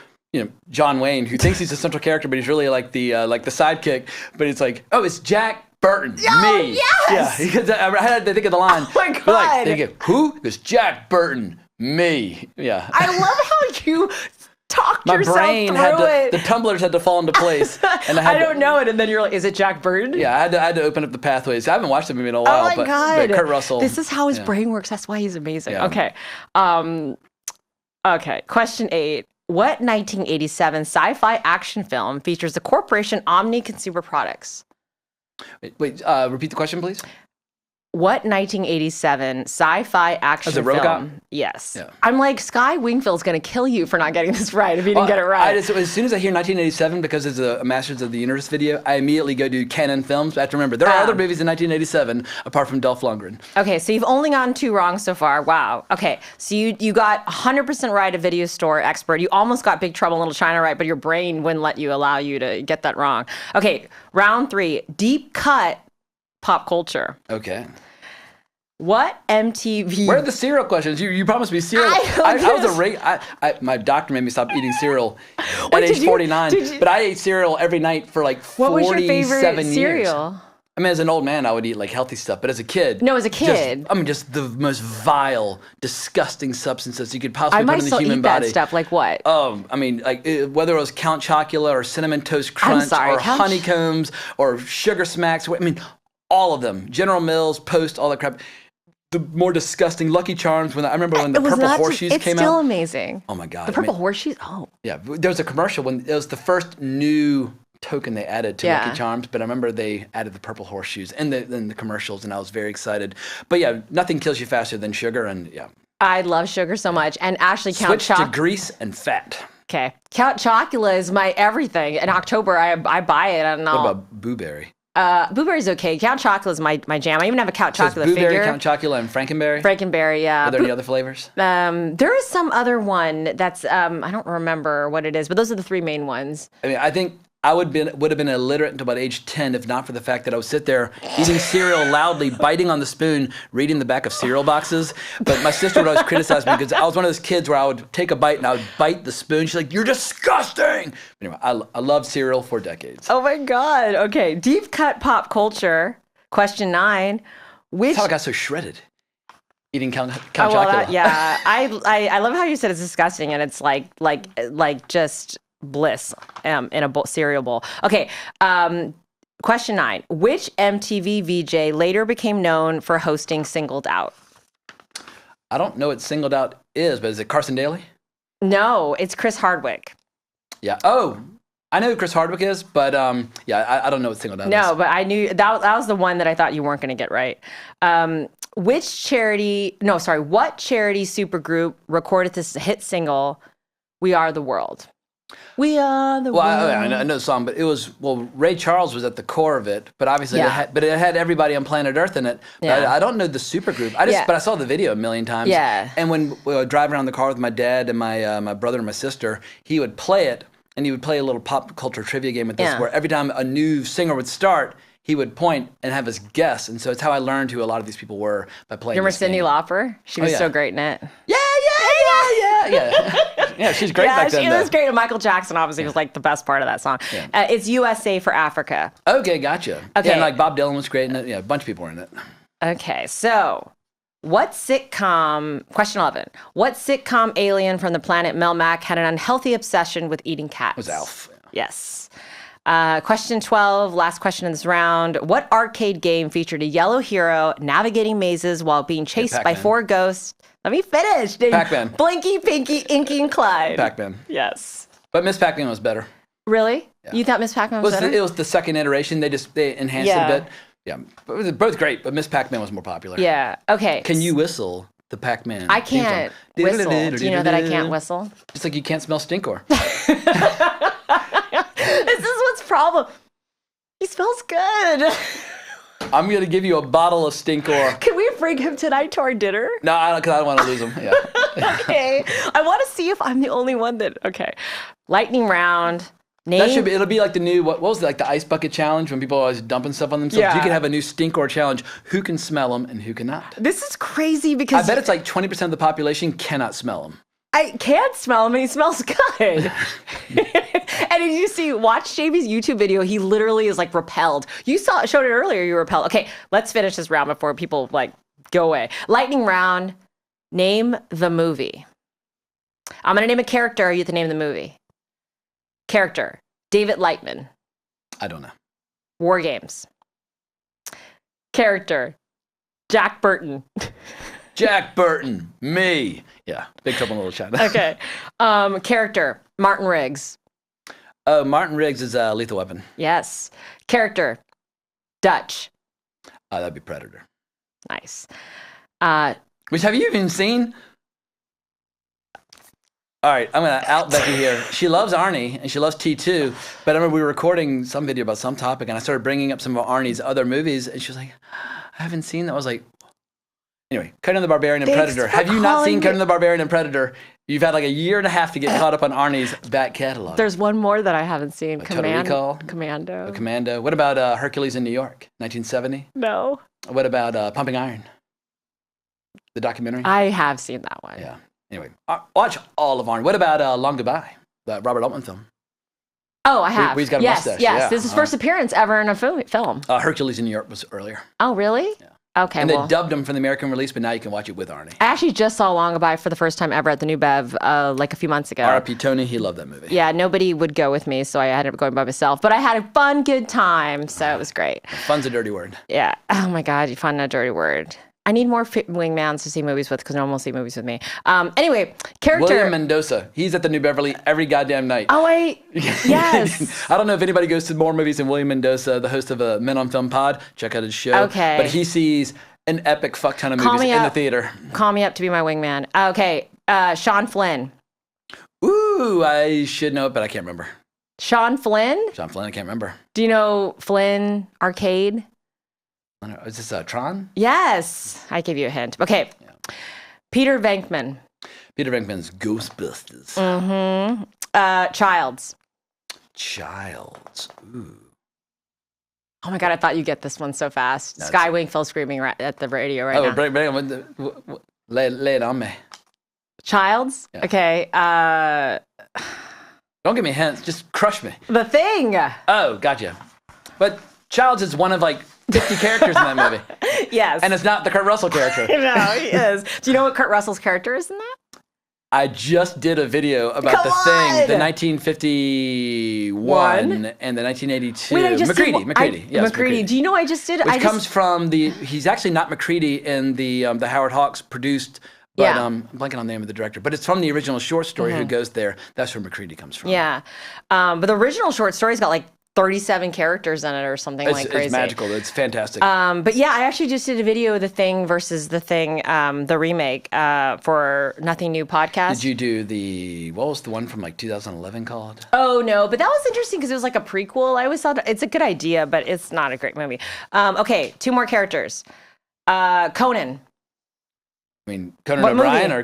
John Wayne, who thinks he's a central character, but he's really like the sidekick. But it's like, oh, it's Jack Burton, me. Yes! Yeah, because I had to think of the line. Oh my God! Like, they go, who? It's Jack Burton, me. Yeah. I love how you talked my yourself brain through had it. The tumblers had to fall into place, and I don't know it. And then you're like, is it Jack Burton? Yeah, I had to open up the pathways. I haven't watched the movie in a while. Oh my God! But Kurt Russell. This is how his brain works. That's why he's amazing. Yeah. Okay. Okay. Question 8. What 1987 sci-fi action film features the corporation Omni Consumer Products? Wait, repeat the question, please. What 1987 sci-fi action Was it film? RoboCop? Yes. Yeah. I'm like, Sky Wingfield's going to kill you for not getting this right if you didn't get it right. As soon as I hear 1987, because it's a Masters of the Universe video, I immediately go to Canon Films. But I have to remember, there are other movies in 1987 apart from Dolph Lundgren. Okay, so you've only gotten 2 wrong so far. Wow. Okay, so you got 100% right, a video store expert. You almost got Big Trouble in Little China right, but your brain wouldn't allow you to get that wrong. Okay, round 3, deep cut pop culture. Okay. What MTV? Where are the cereal questions? You promised me cereal. My doctor made me stop eating cereal at age 49, but I ate cereal every night for like 47 What was your favorite years. cereal? I mean, as an old man, I would eat like healthy stuff, but as a kid. No, as a kid. Just the most vile, disgusting substances you could possibly put in the human body. I might still eat that stuff. Like what? I mean, like whether it was Count Chocula or Cinnamon Toast Crunch or Honeycombs or Sugar Smacks. I mean, all of them. General Mills, Post, all that crap. The more disgusting Lucky Charms. I remember when the purple horseshoes came out. It's still amazing. Oh my God. The purple horseshoes? Oh. Yeah. There was a commercial when it was the first new token they added to Lucky Charms, but I remember they added the purple horseshoes in the commercials, and I was very excited. But yeah, nothing kills you faster than sugar, and yeah. I love sugar so much. And actually, Count Switch to grease and fat. Okay. Count Chocula is my everything. In October, I buy it. I don't know. What about Blueberry? Blueberry's okay. Count Chocula is my jam. I even have a Count Chocula figure. Blueberry, Count Chocula, and Frankenberry? Frankenberry, yeah. Are there any other flavors? There is some other one that's, I don't remember what it is, but those are the 3 main ones. I mean, I think I would have been illiterate until about age 10 if not for the fact that I would sit there eating cereal loudly, biting on the spoon, reading the back of cereal boxes. But my sister would always criticize me because I was one of those kids where I would take a bite and I would bite the spoon. She's like, "You're disgusting!" Anyway, I loved cereal for decades. Oh my God. Okay. Deep cut pop culture. Question 9. That's how I got so shredded. Eating Count Chocula. Yeah. I love how you said it's disgusting and it's like just bliss in a cereal bowl. Okay. Question 9. Which MTV VJ later became known for hosting Singled Out? I don't know what Singled Out is, but is it Carson Daly? No, it's Chris Hardwick. Yeah. Oh, I know who Chris Hardwick is, but I don't know what Singled Out is. No, but I knew that was the one that I thought you weren't going to get right. What charity supergroup recorded this hit single, We Are the World? We are the world. I know the song, but it was, Ray Charles was at the core of it, but obviously it had everybody on planet Earth in it. Yeah. I don't know the supergroup. But I saw the video a million times. Yeah. And when we would drive around the car with my dad and my brother and my sister, he would play it, and he would play a little pop culture trivia game with this, where every time a new singer would start, he would point and have us guess. And so it's how I learned who a lot of these people were by playing. Remember Cyndi Lauper? She was so great in it. Yeah. Yeah, she's great back then. She was great. And Michael Jackson obviously was like the best part of that song. Yeah. It's USA for Africa. Okay, gotcha. Okay. Yeah, and like Bob Dylan was great in it. Yeah, a bunch of people were in it. Okay, so question 11, what sitcom alien from the planet Melmac had an unhealthy obsession with eating cats? It was Alf. Yes. Question 12, last question in this round. What arcade game featured a yellow hero navigating mazes while being chased by 4 ghosts? Let me finish. Pac-Man. Blinky, Pinky, Inky, and Clyde. Pac-Man. Yes. But Miss Pac-Man was better. Really? Yeah. You thought Miss Pac-Man was better? It was the second iteration. They enhanced it a bit. Yeah. But it was both great, but Miss Pac-Man was more popular. Yeah. Okay. Can you whistle the Pac-Man? I can't whistle. Do you know that I can't whistle? Just like you can't smell stinkor. This is what's problem. He smells good. I'm going to give you a bottle of stinkor. Can we bring him tonight to our dinner? No, because I don't want to lose him. Yeah. Okay. I want to see if I'm the only one that, okay. Lightning round. It'll be like the new, what was it, like the ice bucket challenge when people are always dumping stuff on themselves? Yeah. You could have a new stinkor challenge. Who can smell them and who cannot? This is crazy because... I bet it's like 20% of the population cannot smell them. I can't smell him and he smells good. And did you watch JB's YouTube video? He literally is like repelled. You showed it earlier, you were repelled. Okay, let's finish this round before people go away. Lightning round, name the movie. I'm gonna name a character, you have to name the movie. Character, David Lightman. I don't know. War Games. Character, Jack Burton. Jack Burton, me. Yeah, Big Trouble in Little China. Okay. Character, Martin Riggs. Martin Riggs is Lethal Weapon. Yes. Character, Dutch. That'd be Predator. Nice. Which have you even seen? All right, I'm going to out Becky here. She loves Arnie, and she loves T2, but I remember we were recording some video about some topic, and I started bringing up some of Arnie's other movies, and she was like, I haven't seen that. I was like, anyway, Conan the Barbarian and Predator. Have you not seen Conan the Barbarian and Predator? You've had like a year and a half to get caught up on Arnie's back catalog. There's one more that I haven't seen. Total Recall. Commando. Commando. What about Hercules in New York, 1970? No. What about Pumping Iron? The documentary? I have seen that one. Yeah. Anyway, watch all of Arnie. What about Long Goodbye, the Robert Altman film? Oh, I have. Where he's got a mustache. Yes, Yeah. This is his first appearance ever in a film. Hercules in New York was earlier. Oh, really? Yeah. Okay, and they dubbed him from the American release, but now you can watch it with Arnie. I actually just saw Long Goodbye for the first time ever at the New Bev like a few months ago. R.I.P. Tony, he loved that movie. Yeah, nobody would go with me, so I ended up going by myself. But I had a fun, good time, so it was great. Fun's a dirty word. Yeah. Oh, my God, you find a dirty word. I need more wingmans to see movies with because no one will see movies with me. Anyway, character. William Mendoza. He's at the New Beverly every goddamn night. Oh, yes. I don't know if anybody goes to more movies than William Mendoza, the host of a Men on Film pod. Check out his show. Okay. But he sees an epic fuck ton of movies in the theater. Call me up to be my wingman. Okay. Sean Flynn. Ooh, I should know it, but I can't remember. Sean Flynn? Sean Flynn, I can't remember. Do you know Flynn Arcade? Is this Tron? Yes. I gave you a hint. Okay. Yeah. Peter Venkman. Peter Venkman's Ghostbusters. Mm-hmm. Childs. Childs. Ooh. Oh my God, I thought you'd get this one so fast. No, Sky Wingfield screaming at the radio right now. Oh, lay it on me. Childs? Yeah. Okay. Don't give me hints. Just crush me. The Thing. Oh, gotcha. But Childs is one of like 50 characters in that movie. Yes. And it's not the Kurt Russell character. No, he is. Do you know what Kurt Russell's character is in that? I just did a video about Thing, the 1951 and the 1982. Wait, McCready. Yes, McCready. Do you know I just did? Which comes from he's actually not McCready in the Howard Hawks produced, but I'm blanking on the name of the director. But it's from the original short story, Who Goes There. That's where McCready comes from. Yeah. But the original short story's got like 37 characters in it or something like crazy. It's magical. It's fantastic. But yeah, I actually just did a video of The Thing versus The Thing, the remake for Nothing New podcast. Did you do what was the one from like 2011 called? Oh, no, but that was interesting because it was like a prequel. I always thought it's a good idea, but it's not a great movie. Okay, 2 more characters. Conan. I mean, Conan O'Brien or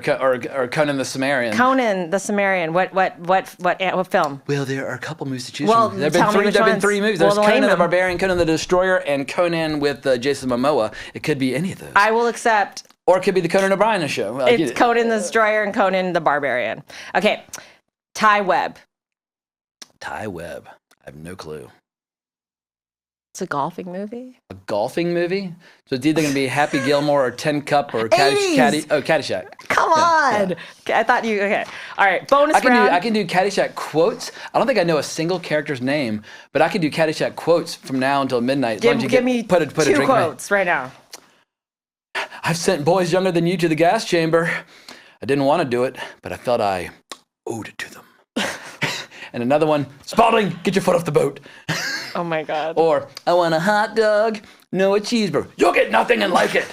Conan the Cimmerian? Conan the Cimmerian. What film? Well, there are a couple movies to choose from. There have been 3 movies. There's Conan the Barbarian, Conan the Destroyer, and Conan with Jason Momoa. It could be any of those. I will accept. Or it could be the Conan O'Brien show. It's Conan the Destroyer and Conan the Barbarian. Okay, Ty Webb. Ty Webb. I have no clue. It's a golfing movie. A golfing movie? So it's either going to be Happy Gilmore or 10 Cup or Caddyshack. Come on. Yeah. I thought you, okay. All right, bonus round. I can do Caddyshack quotes. I don't think I know a single character's name, but I can do Caddyshack quotes from now until midnight. Give me put 2 quotes right now. I've sent boys younger than you to the gas chamber. I didn't want to do it, but I felt I owed it to them. And another one, Spalding, get your foot off the boat. Oh my God. Or, I want a hot dog, no a cheeseburger. You'll get nothing and like it.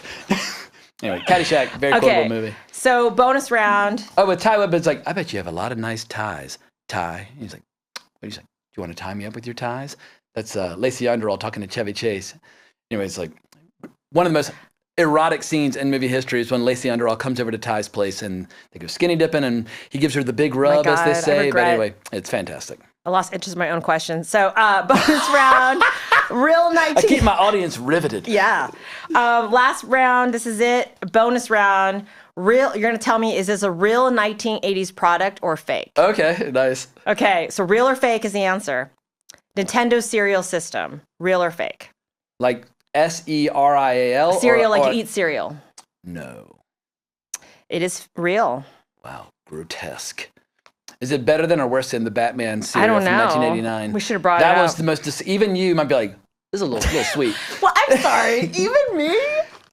Anyway, Caddyshack, very quotable movie. So, bonus round. Oh, with Ty Webb, it's like, I bet you have a lot of nice ties. Ty. He's like, what do you say? Do you want to tie me up with your ties? That's Lacey Underall talking to Chevy Chase. Anyway, it's like, one of the most erotic scenes in movie history is when Lacey Underall comes over to Ty's place and they go skinny dipping and he gives her the big rub, as they say. But anyway, it's fantastic. I lost interest in my own question. So, bonus round, real 19... I keep my audience riveted. Yeah. Last round, this is it. Bonus round. You're going to tell me, is this a real 1980s product or fake? Okay, nice. Okay, so real or fake is the answer. Nintendo cereal system, real or fake? Like SERIAL? Cereal, like you eat cereal. No. It is real. Wow, grotesque. Is it better than or worse than the Batman cereal from 1989? We should have brought it up. That was the most... Even you might be like, this is a little sweet. Well, I'm sorry. Even me?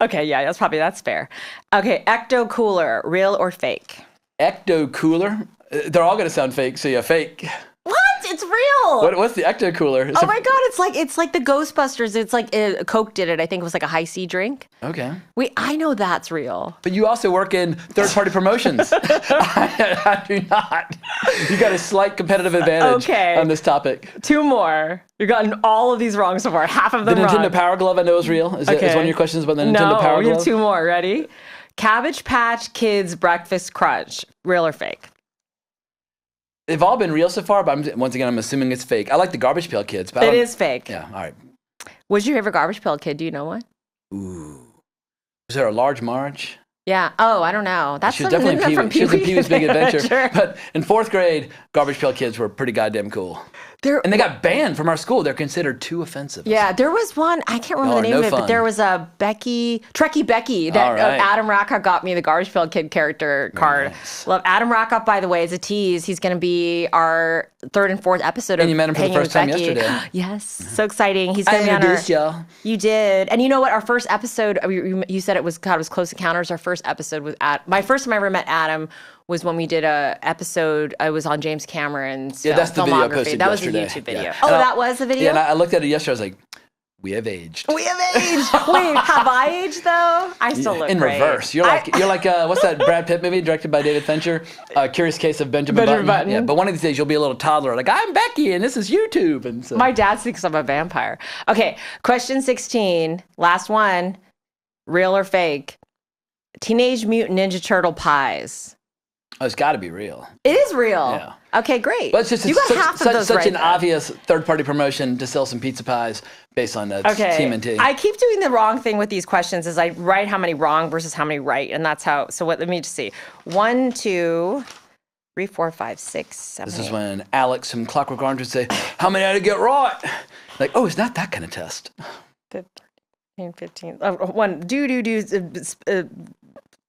Okay, yeah, that's fair. Okay, Ecto Cooler, real or fake? Ecto Cooler? They're all going to sound fake, so yeah, fake. What? It's real. What's the ecto cooler? Oh my God, it's like the Ghostbusters. It's like Coke did it. I think it was like a high C drink. Okay. I know that's real. But you also work in third-party promotions. I do not. You got a slight competitive advantage on this topic. 2 more. You've gotten all of these wrong so far. Half of them wrong. The Nintendo Power Glove I know is real. Is one of your questions about the Nintendo Power Glove? No, you have 2 more. Ready? Cabbage Patch Kids Breakfast Crunch. Real or fake? They've all been real so far, but once again, I'm assuming it's fake. I like the Garbage Pail Kids. But it is fake. Yeah, all right. What's your favorite Garbage Pail Kid? Do you know one? Ooh. Was there a Large Marge? Yeah. Oh, I don't know. That's she was definitely from Pee Wee's Big Adventure. But in 4th grade, Garbage Pail Kids were pretty goddamn cool. And they got banned from our school. They're considered too offensive. Yeah, there was one, I can't remember the name of it, but there was a Trekkie Becky that Adam Rackoff got me the Garbage Pail Kid character card. Nice. Love Adam Rackoff, by the way, is a tease. He's going to be our 3rd and 4th episode of And you met him for the first time yesterday. Yes, so exciting. He's going to be on y'all. You did. And you know what? Our first episode, you said it was Close Encounters. Our first episode with my first time I ever met Adam was when we did a episode. I was on James Cameron's that's the video I posted That yesterday. was the YouTube video. Yeah. Oh, that was the video? Yeah, and I looked at it yesterday. I was like, we have aged. We have aged. Wait, have I aged though? I still look in great. reverse. You're like what's that Brad Pitt movie directed by David Fincher? Curious Case of Benjamin Button. Yeah, but one of these days you'll be a little toddler, like I'm Becky and this is YouTube. And so my dad thinks I'm a vampire. Okay, question 16, last one. Real or fake? Teenage Mutant Ninja Turtle pies. Oh, it's got to be real. It is real. Yeah. Okay, great. But it's just you got half of those such right an then. obvious third-party promotion to sell some pizza pies based on TMNT. I keep doing the wrong thing with these questions is I write how many wrong versus how many right, and that's how. So let me just see. 1, 2, 3, 4, 5, 6, 7. This is when Alex from Clockwork Orange would say, "How many did I get right?" Like, oh, it's not that kind of test. 15.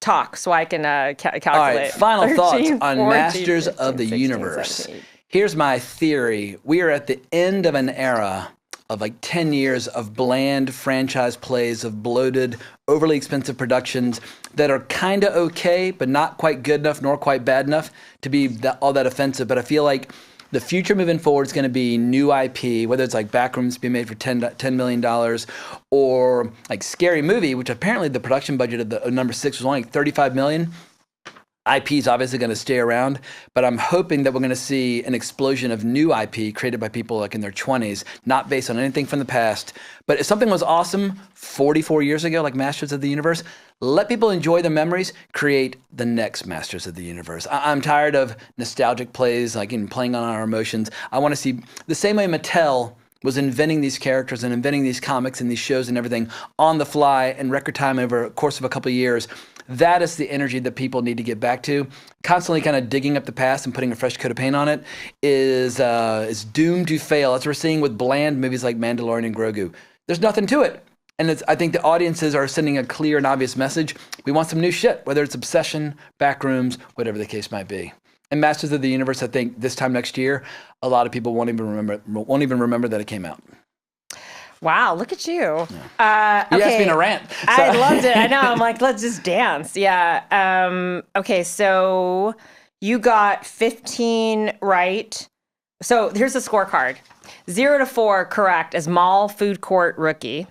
Talk so I can calculate. All right, final 13, thoughts on 14, Masters 15, of the 16, Universe. 17. Here's my theory. We are at the end of an era of like 10 years of bland franchise plays, of bloated, overly expensive productions that are kind of okay, but not quite good enough nor quite bad enough to be all that offensive. But I feel like the future moving forward is going to be new IP, whether it's like Backrooms being made for $10 million or like Scary Movie, which apparently the production budget of the number 6 was only like $35 million. IP is obviously going to stay around, but I'm hoping that we're going to see an explosion of new IP created by people like in their 20s, not based on anything from the past. But if something was awesome 44 years ago, like Masters of the Universe, let people enjoy the memories, create the next Masters of the Universe. I'm tired of nostalgic plays, like playing on our emotions. I want to see the same way Mattel was inventing these characters and inventing these comics and these shows and everything on the fly in record time over a course of a couple of years. That is the energy that people need to get back to. Constantly kind of digging up the past and putting a fresh coat of paint on it is doomed to fail. As we're seeing with bland movies like Mandalorian and Grogu. There's nothing to it. And I think the audiences are sending a clear and obvious message. We want some new shit, whether it's Obsession, Backrooms, whatever the case might be. And Masters of the Universe, I think this time next year, a lot of people won't even remember that it came out. Wow, look at you. Yeah. You asked me to rant. So. I loved it. I know. I'm like, let's just dance. Yeah. Okay, so you got 15 right. So here's the scorecard. 0 to 4 correct is mall food court rookie.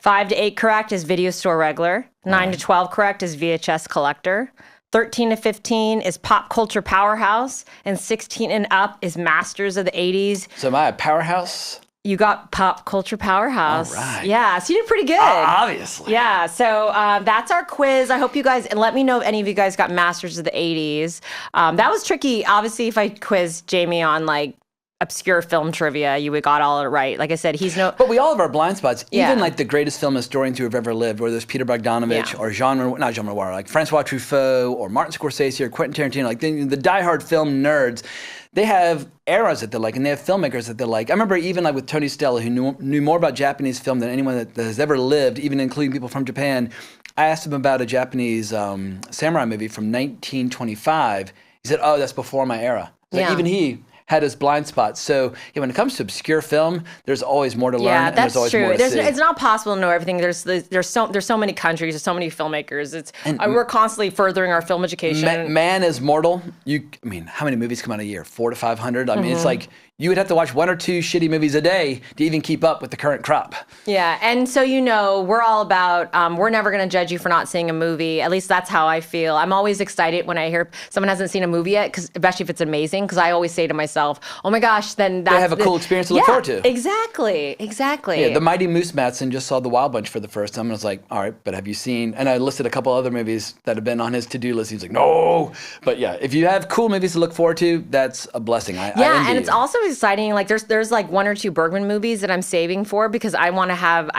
5 to 8 correct is video store regular. 9 to 12 correct is VHS collector. 13 to 15 is pop culture powerhouse. And 16 and up is masters of the 80s. So am I a powerhouse? You got pop culture powerhouse. All right. Yeah, so you did pretty good. Obviously. Yeah, so that's our quiz. I hope you guys, and let me know if any of you guys got Masters of the 80s. That was tricky. Obviously, if I quizzed Jamie on like obscure film trivia, you would got all it right. Like I said, he's no... But we all have our blind spots. Yeah. Even like the greatest film historians who have ever lived, whether it's Peter Bogdanovich or not Jean Renoir, like Francois Truffaut or Martin Scorsese or Quentin Tarantino, like the diehard film nerds, they have eras that they like, and they have filmmakers that they like. I remember even like with Tony Stella, who knew more about Japanese film than anyone that has ever lived, even including people from Japan. I asked him about a Japanese samurai movie from 1925. He said, "Oh, that's before my era." So even he had his blind spots. So when it comes to obscure film, there's always more to learn. Yeah, and there's always true. More to see. It's not possible to know everything. There's so many countries, there's so many filmmakers. We're constantly furthering our film education. Man is mortal. How many movies come out a year? 400 to 500. I mean, it's like you would have to watch 1 or 2 shitty movies a day to even keep up with the current crop. Yeah, and so we're all about, we're never going to judge you for not seeing a movie. At least that's how I feel. I'm always excited when I hear someone hasn't seen a movie yet, cause, especially if it's amazing, because I always say to myself, oh my gosh, then that's... They have a cool experience to look forward to. Exactly. Yeah, the Mighty Moose Matson just saw The Wild Bunch for the first time, and I was like, all right, but have you seen... And I listed a couple other movies that have been on his to-do list. He's like, no! But yeah, if you have cool movies to look forward to, that's a blessing. I envy and it's you. also exciting. Like there's like 1 or 2 Bergman movies that I'm saving for because I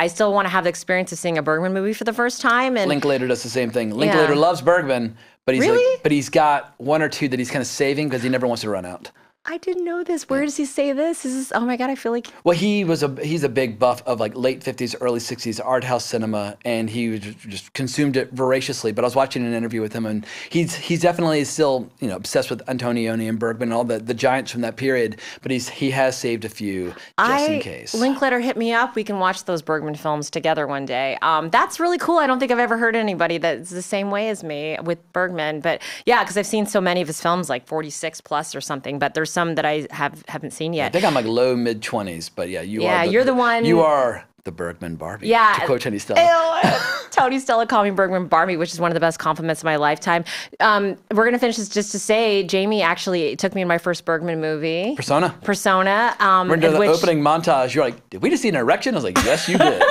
still want to have the experience of seeing a Bergman movie for the first time. And Linklater does the same thing. Linklater loves Bergman, but he's got 1 or 2 that he's kind of saving because he never wants to run out. I didn't know this. Where does he say this? Oh my God, I feel like... Well, he's a big buff of like late 50s, early 60s art house cinema, and he just consumed it voraciously. But I was watching an interview with him, and he's definitely still obsessed with Antonioni and Bergman and all the giants from that period. But he has saved a few just in case. Linklater, hit me up. We can watch those Bergman films together one day. That's really cool. I don't think I've ever heard anybody that's the same way as me with Bergman. But yeah, because I've seen so many of his films, like 46 plus or something. But there's some that I haven't seen yet. I think I'm like low mid 20s, but yeah, you're the one. You are the Bergman Barbie. Yeah. To quote Tony Stella. Tony Stella called me Bergman Barbie, which is one of the best compliments of my lifetime. We're gonna finish this just to say Jamie actually took me in my first Bergman movie. Persona. We're into the opening montage. You're like, did we just see an erection? I was like, yes, you did.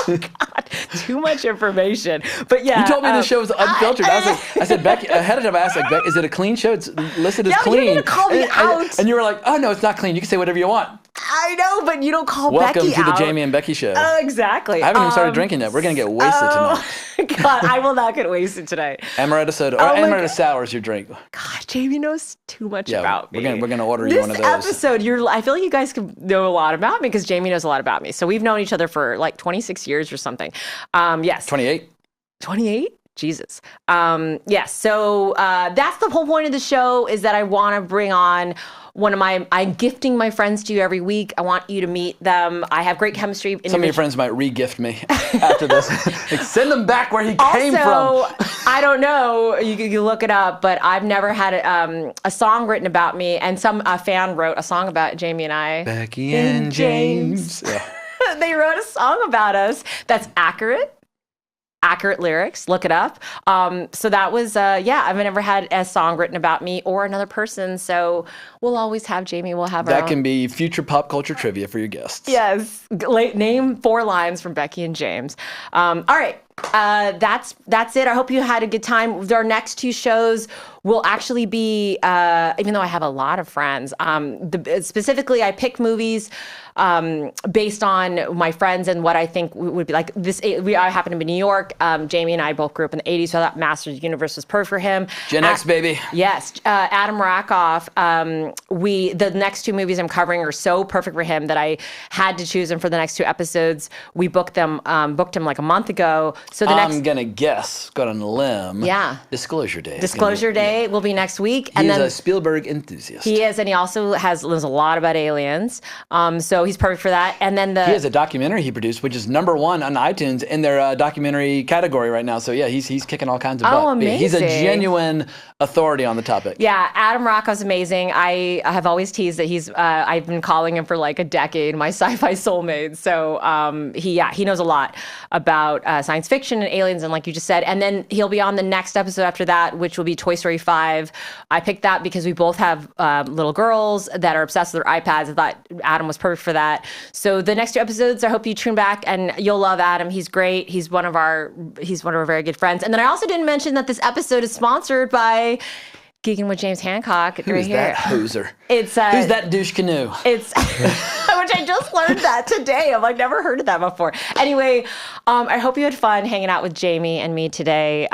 God, too much information. But yeah. You told me the show was unfiltered. I said, Becky, ahead of time I asked, like, Becky, is it a clean show? It's listed as clean. You didn't call me out. And you were like, oh no, it's not clean. You can say whatever you want. I know, but you don't call Welcome Becky out. Welcome to the Jamie and Becky show. Exactly. I haven't even started drinking yet. We're going to get wasted tonight. God, I will not get wasted tonight. Amaretto soda. Or amaretto sour is your drink. God, Jamie knows too much about me. We're gonna order you one of those. This episode, I feel like you guys could know a lot about me because Jamie knows a lot about me. So we've known each other for like 26 years or something. Yes. 28. 28? Jesus. Yes. So that's the whole point of the show is that I want to bring on I'm gifting my friends to you every week. I want you to meet them. I have great chemistry. Some of your friends might re-gift me after this. Like, send them back where he came from. I don't know. You look it up, but I've never had a song written about me. And some fan wrote a song about Jamie and I. Becky and James. Yeah. They wrote a song about us that's accurate lyrics. Look it up. So that was, I've never had a song written about me or another person. So we'll always have Jamie. We'll have that can be future pop culture trivia for your guests. Yes. Name 4 lines from Becky and James. All right. That's it. I hope you had a good time. Our next 2 shows will actually be, even though I have a lot of friends, specifically I picked movies based on my friends and what I think would be like this. I happen to be in New York. Jamie and I both grew up in the 80s, so that Masters of the Universe was perfect for him. Gen X, baby. Yes. Adam Rakoff. The next 2 movies I'm covering are so perfect for him that I had to choose them for the next 2 episodes. We booked him like a month ago. So I'm going to guess, got on a limb. Yeah. Disclosure Day. Disclosure Day will be next week. He's a Spielberg enthusiast. He is, and he also knows a lot about aliens. So he's perfect for that. And then he has a documentary he produced, which is #1 on iTunes in their documentary category right now. So yeah, he's kicking all kinds of butt. Oh, amazing. He's a genuine authority on the topic. Yeah, Adam Rakoff's amazing. I have always teased that I've been calling him for like a decade, my sci-fi soulmate. So he knows a lot about science fiction and aliens, and like you just said. And then he'll be on the next episode after that, which will be Toy Story 5. I picked that because we both have little girls that are obsessed with their iPads. I thought Adam was perfect for that. So the next 2 episodes, I hope you tune back and you'll love Adam. He's great. He's one of our very good friends. And then I also didn't mention that this episode is sponsored by Geeking with James Hancock. Who's that hoser? It's who's that douche canoe? It's which I just learned that today. I've like never heard of that before. Anyway, I hope you had fun hanging out with Jamie and me today.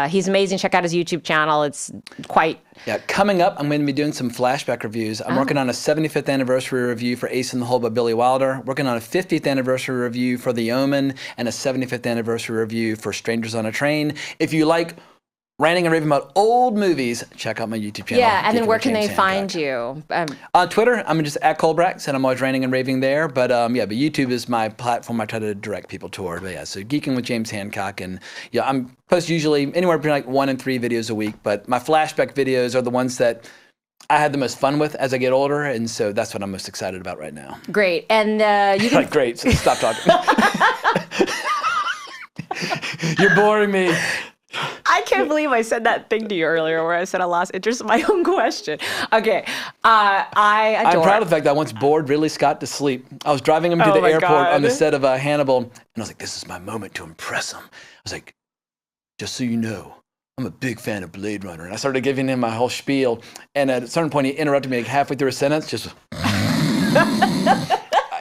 He's amazing. Check out his YouTube channel. It's quite. Yeah, coming up, I'm going to be doing some flashback reviews. I'm working on a 75th anniversary review for Ace in the Hole by Billy Wilder, working on a 50th anniversary review for The Omen, and a 75th anniversary review for Strangers on a Train. If you like ranting and raving about old movies, check out my YouTube channel. Yeah, and then where can they find you? On Twitter, I'm just at Colbrax, and I'm always ranting and raving there. But but YouTube is my platform I try to direct people toward. But yeah, so Geeking with James Hancock, and yeah, I'm post usually anywhere between like 1 and 3 videos a week. But my flashback videos are the ones that I had the most fun with as I get older, and so that's what I'm most excited about right now. Great. And you can... Like, great, so stop talking. You're boring me. I can't believe I said that thing to you earlier where I said I lost interest in my own question. Okay. I'm proud of the fact that I once bored Ridley Scott to sleep. I was driving him to the airport on the set of Hannibal, and I was like, this is my moment to impress him. I was like, just so you know, I'm a big fan of Blade Runner. And I started giving him my whole spiel. And at a certain point, he interrupted me like halfway through a sentence. Just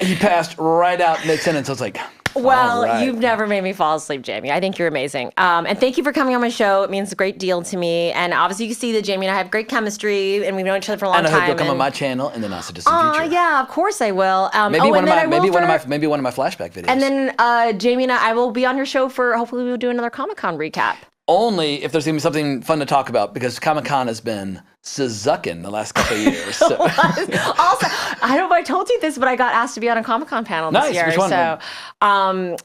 he passed right out mid-sentence. I was like, well, right. You've never made me fall asleep, Jamie. I think you're amazing. And thank you for coming on my show. It means a great deal to me. And obviously, you can see that Jamie and I have great chemistry, and we've known each other for a long time. And I hope you'll come on my channel in the not so distant future. Yeah, of course I will. Maybe one of my flashback videos. And then Jamie and I will be on your show for, hopefully we'll do another Comic-Con recap. Only if there's going to be something fun to talk about, because Comic-Con has been suzucking the last couple of years. So. Also, I don't know if I told you this, but I got asked to be on a Comic-Con panel this year. Which one? So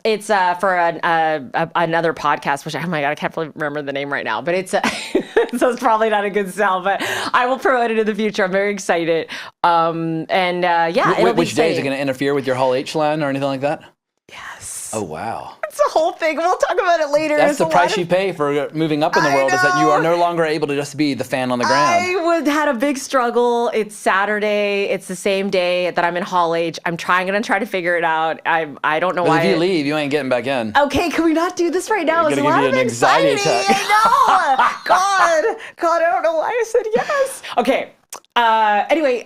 it's for another podcast, which, oh my God, I can't remember the name right now, but it's so it's probably not a good sell, but I will promote it in the future. I'm very excited. It'll be which day is it going to interfere with your Hall H line or anything like that? Yes. Oh, wow. It's a whole thing. We'll talk about it later. That's the price you pay for moving up in the world, is that you are no longer able to just be the fan on the ground. I had a big struggle. It's Saturday. It's the same day that I'm in Hall H. I'm going to try to figure it out. I don't know why. If you leave, you ain't getting back in. Okay, can we not do this right now? It's a lot of anxiety attack. I know. God, I don't know why I said yes. Okay. Anyway,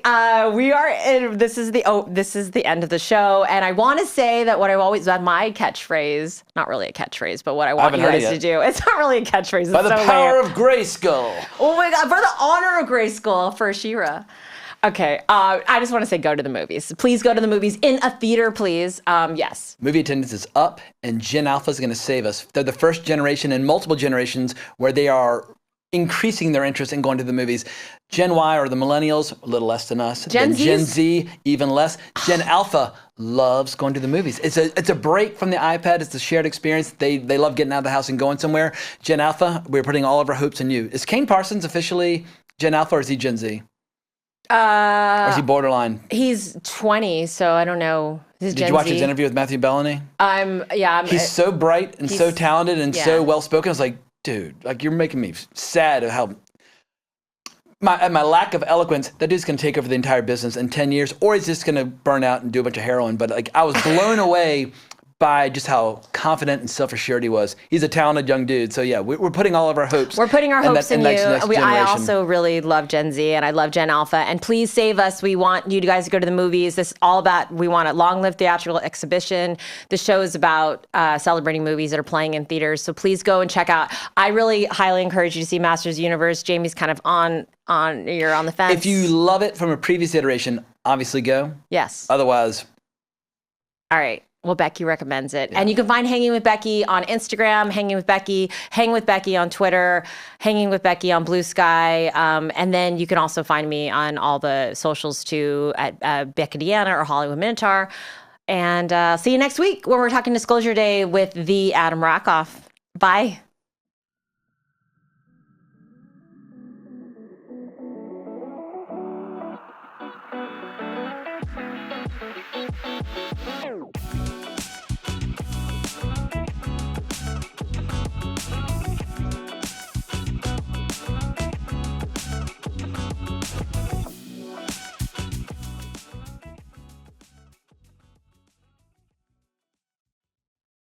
we are in, this is the end of the show, and I want to say that my catchphrase, not really a catchphrase, but what I want you guys to do, it's not really a catchphrase. It's By the power of Grayskull. Oh my God, for the honor of Grayskull for She-Ra. Okay, I just want to say go to the movies. Please go to the movies in a theater, please. Yes. Movie attendance is up, and Gen Alpha is going to save us. They're the first generation in multiple generations where they are increasing their interest in going to the movies. Gen Y, or the millennials, a little less than us. Gen Z, even less. Gen Alpha loves going to the movies. It's a break from the iPad. It's a shared experience. They love getting out of the house and going somewhere. Gen Alpha, we're putting all of our hopes in you. Is Kane Parsons officially Gen Alpha, or is he Gen Z? Or is he borderline? He's 20, so I don't know. Did you watch his interview with Matthew Bellany? He's so bright and so talented and so well spoken. I was like, dude, like, you're making me sad at how my lack of eloquence. That dude's gonna take over the entire business in 10 years, or he's just gonna burn out and do a bunch of heroin. But like, I was blown away by just how confident and self-assured he was. He's a talented young dude. So yeah, we're putting all of our hopes. We're putting our hopes in you. Next I also really love Gen Z, and I love Gen Alpha. And please save us. We want you guys to go to the movies. This is all about, we want a long-lived theatrical exhibition. The show is about celebrating movies that are playing in theaters. So please go and check out. I really highly encourage you to see Masters of the Universe. Jamie's kind of you're on the fence. If you love it from a previous iteration, obviously go. Yes. Otherwise. All right. Well, Becky recommends it. Yeah. And you can find Hanging with Becky on Instagram, Hanging with Becky, Hang with Becky on Twitter, Hanging with Becky on Blue Sky. And then you can also find me on all the socials too, at Becky or Hollywood Minotaur. And see you next week when we're talking Disclosure Day with the Adam Rackoff. Bye.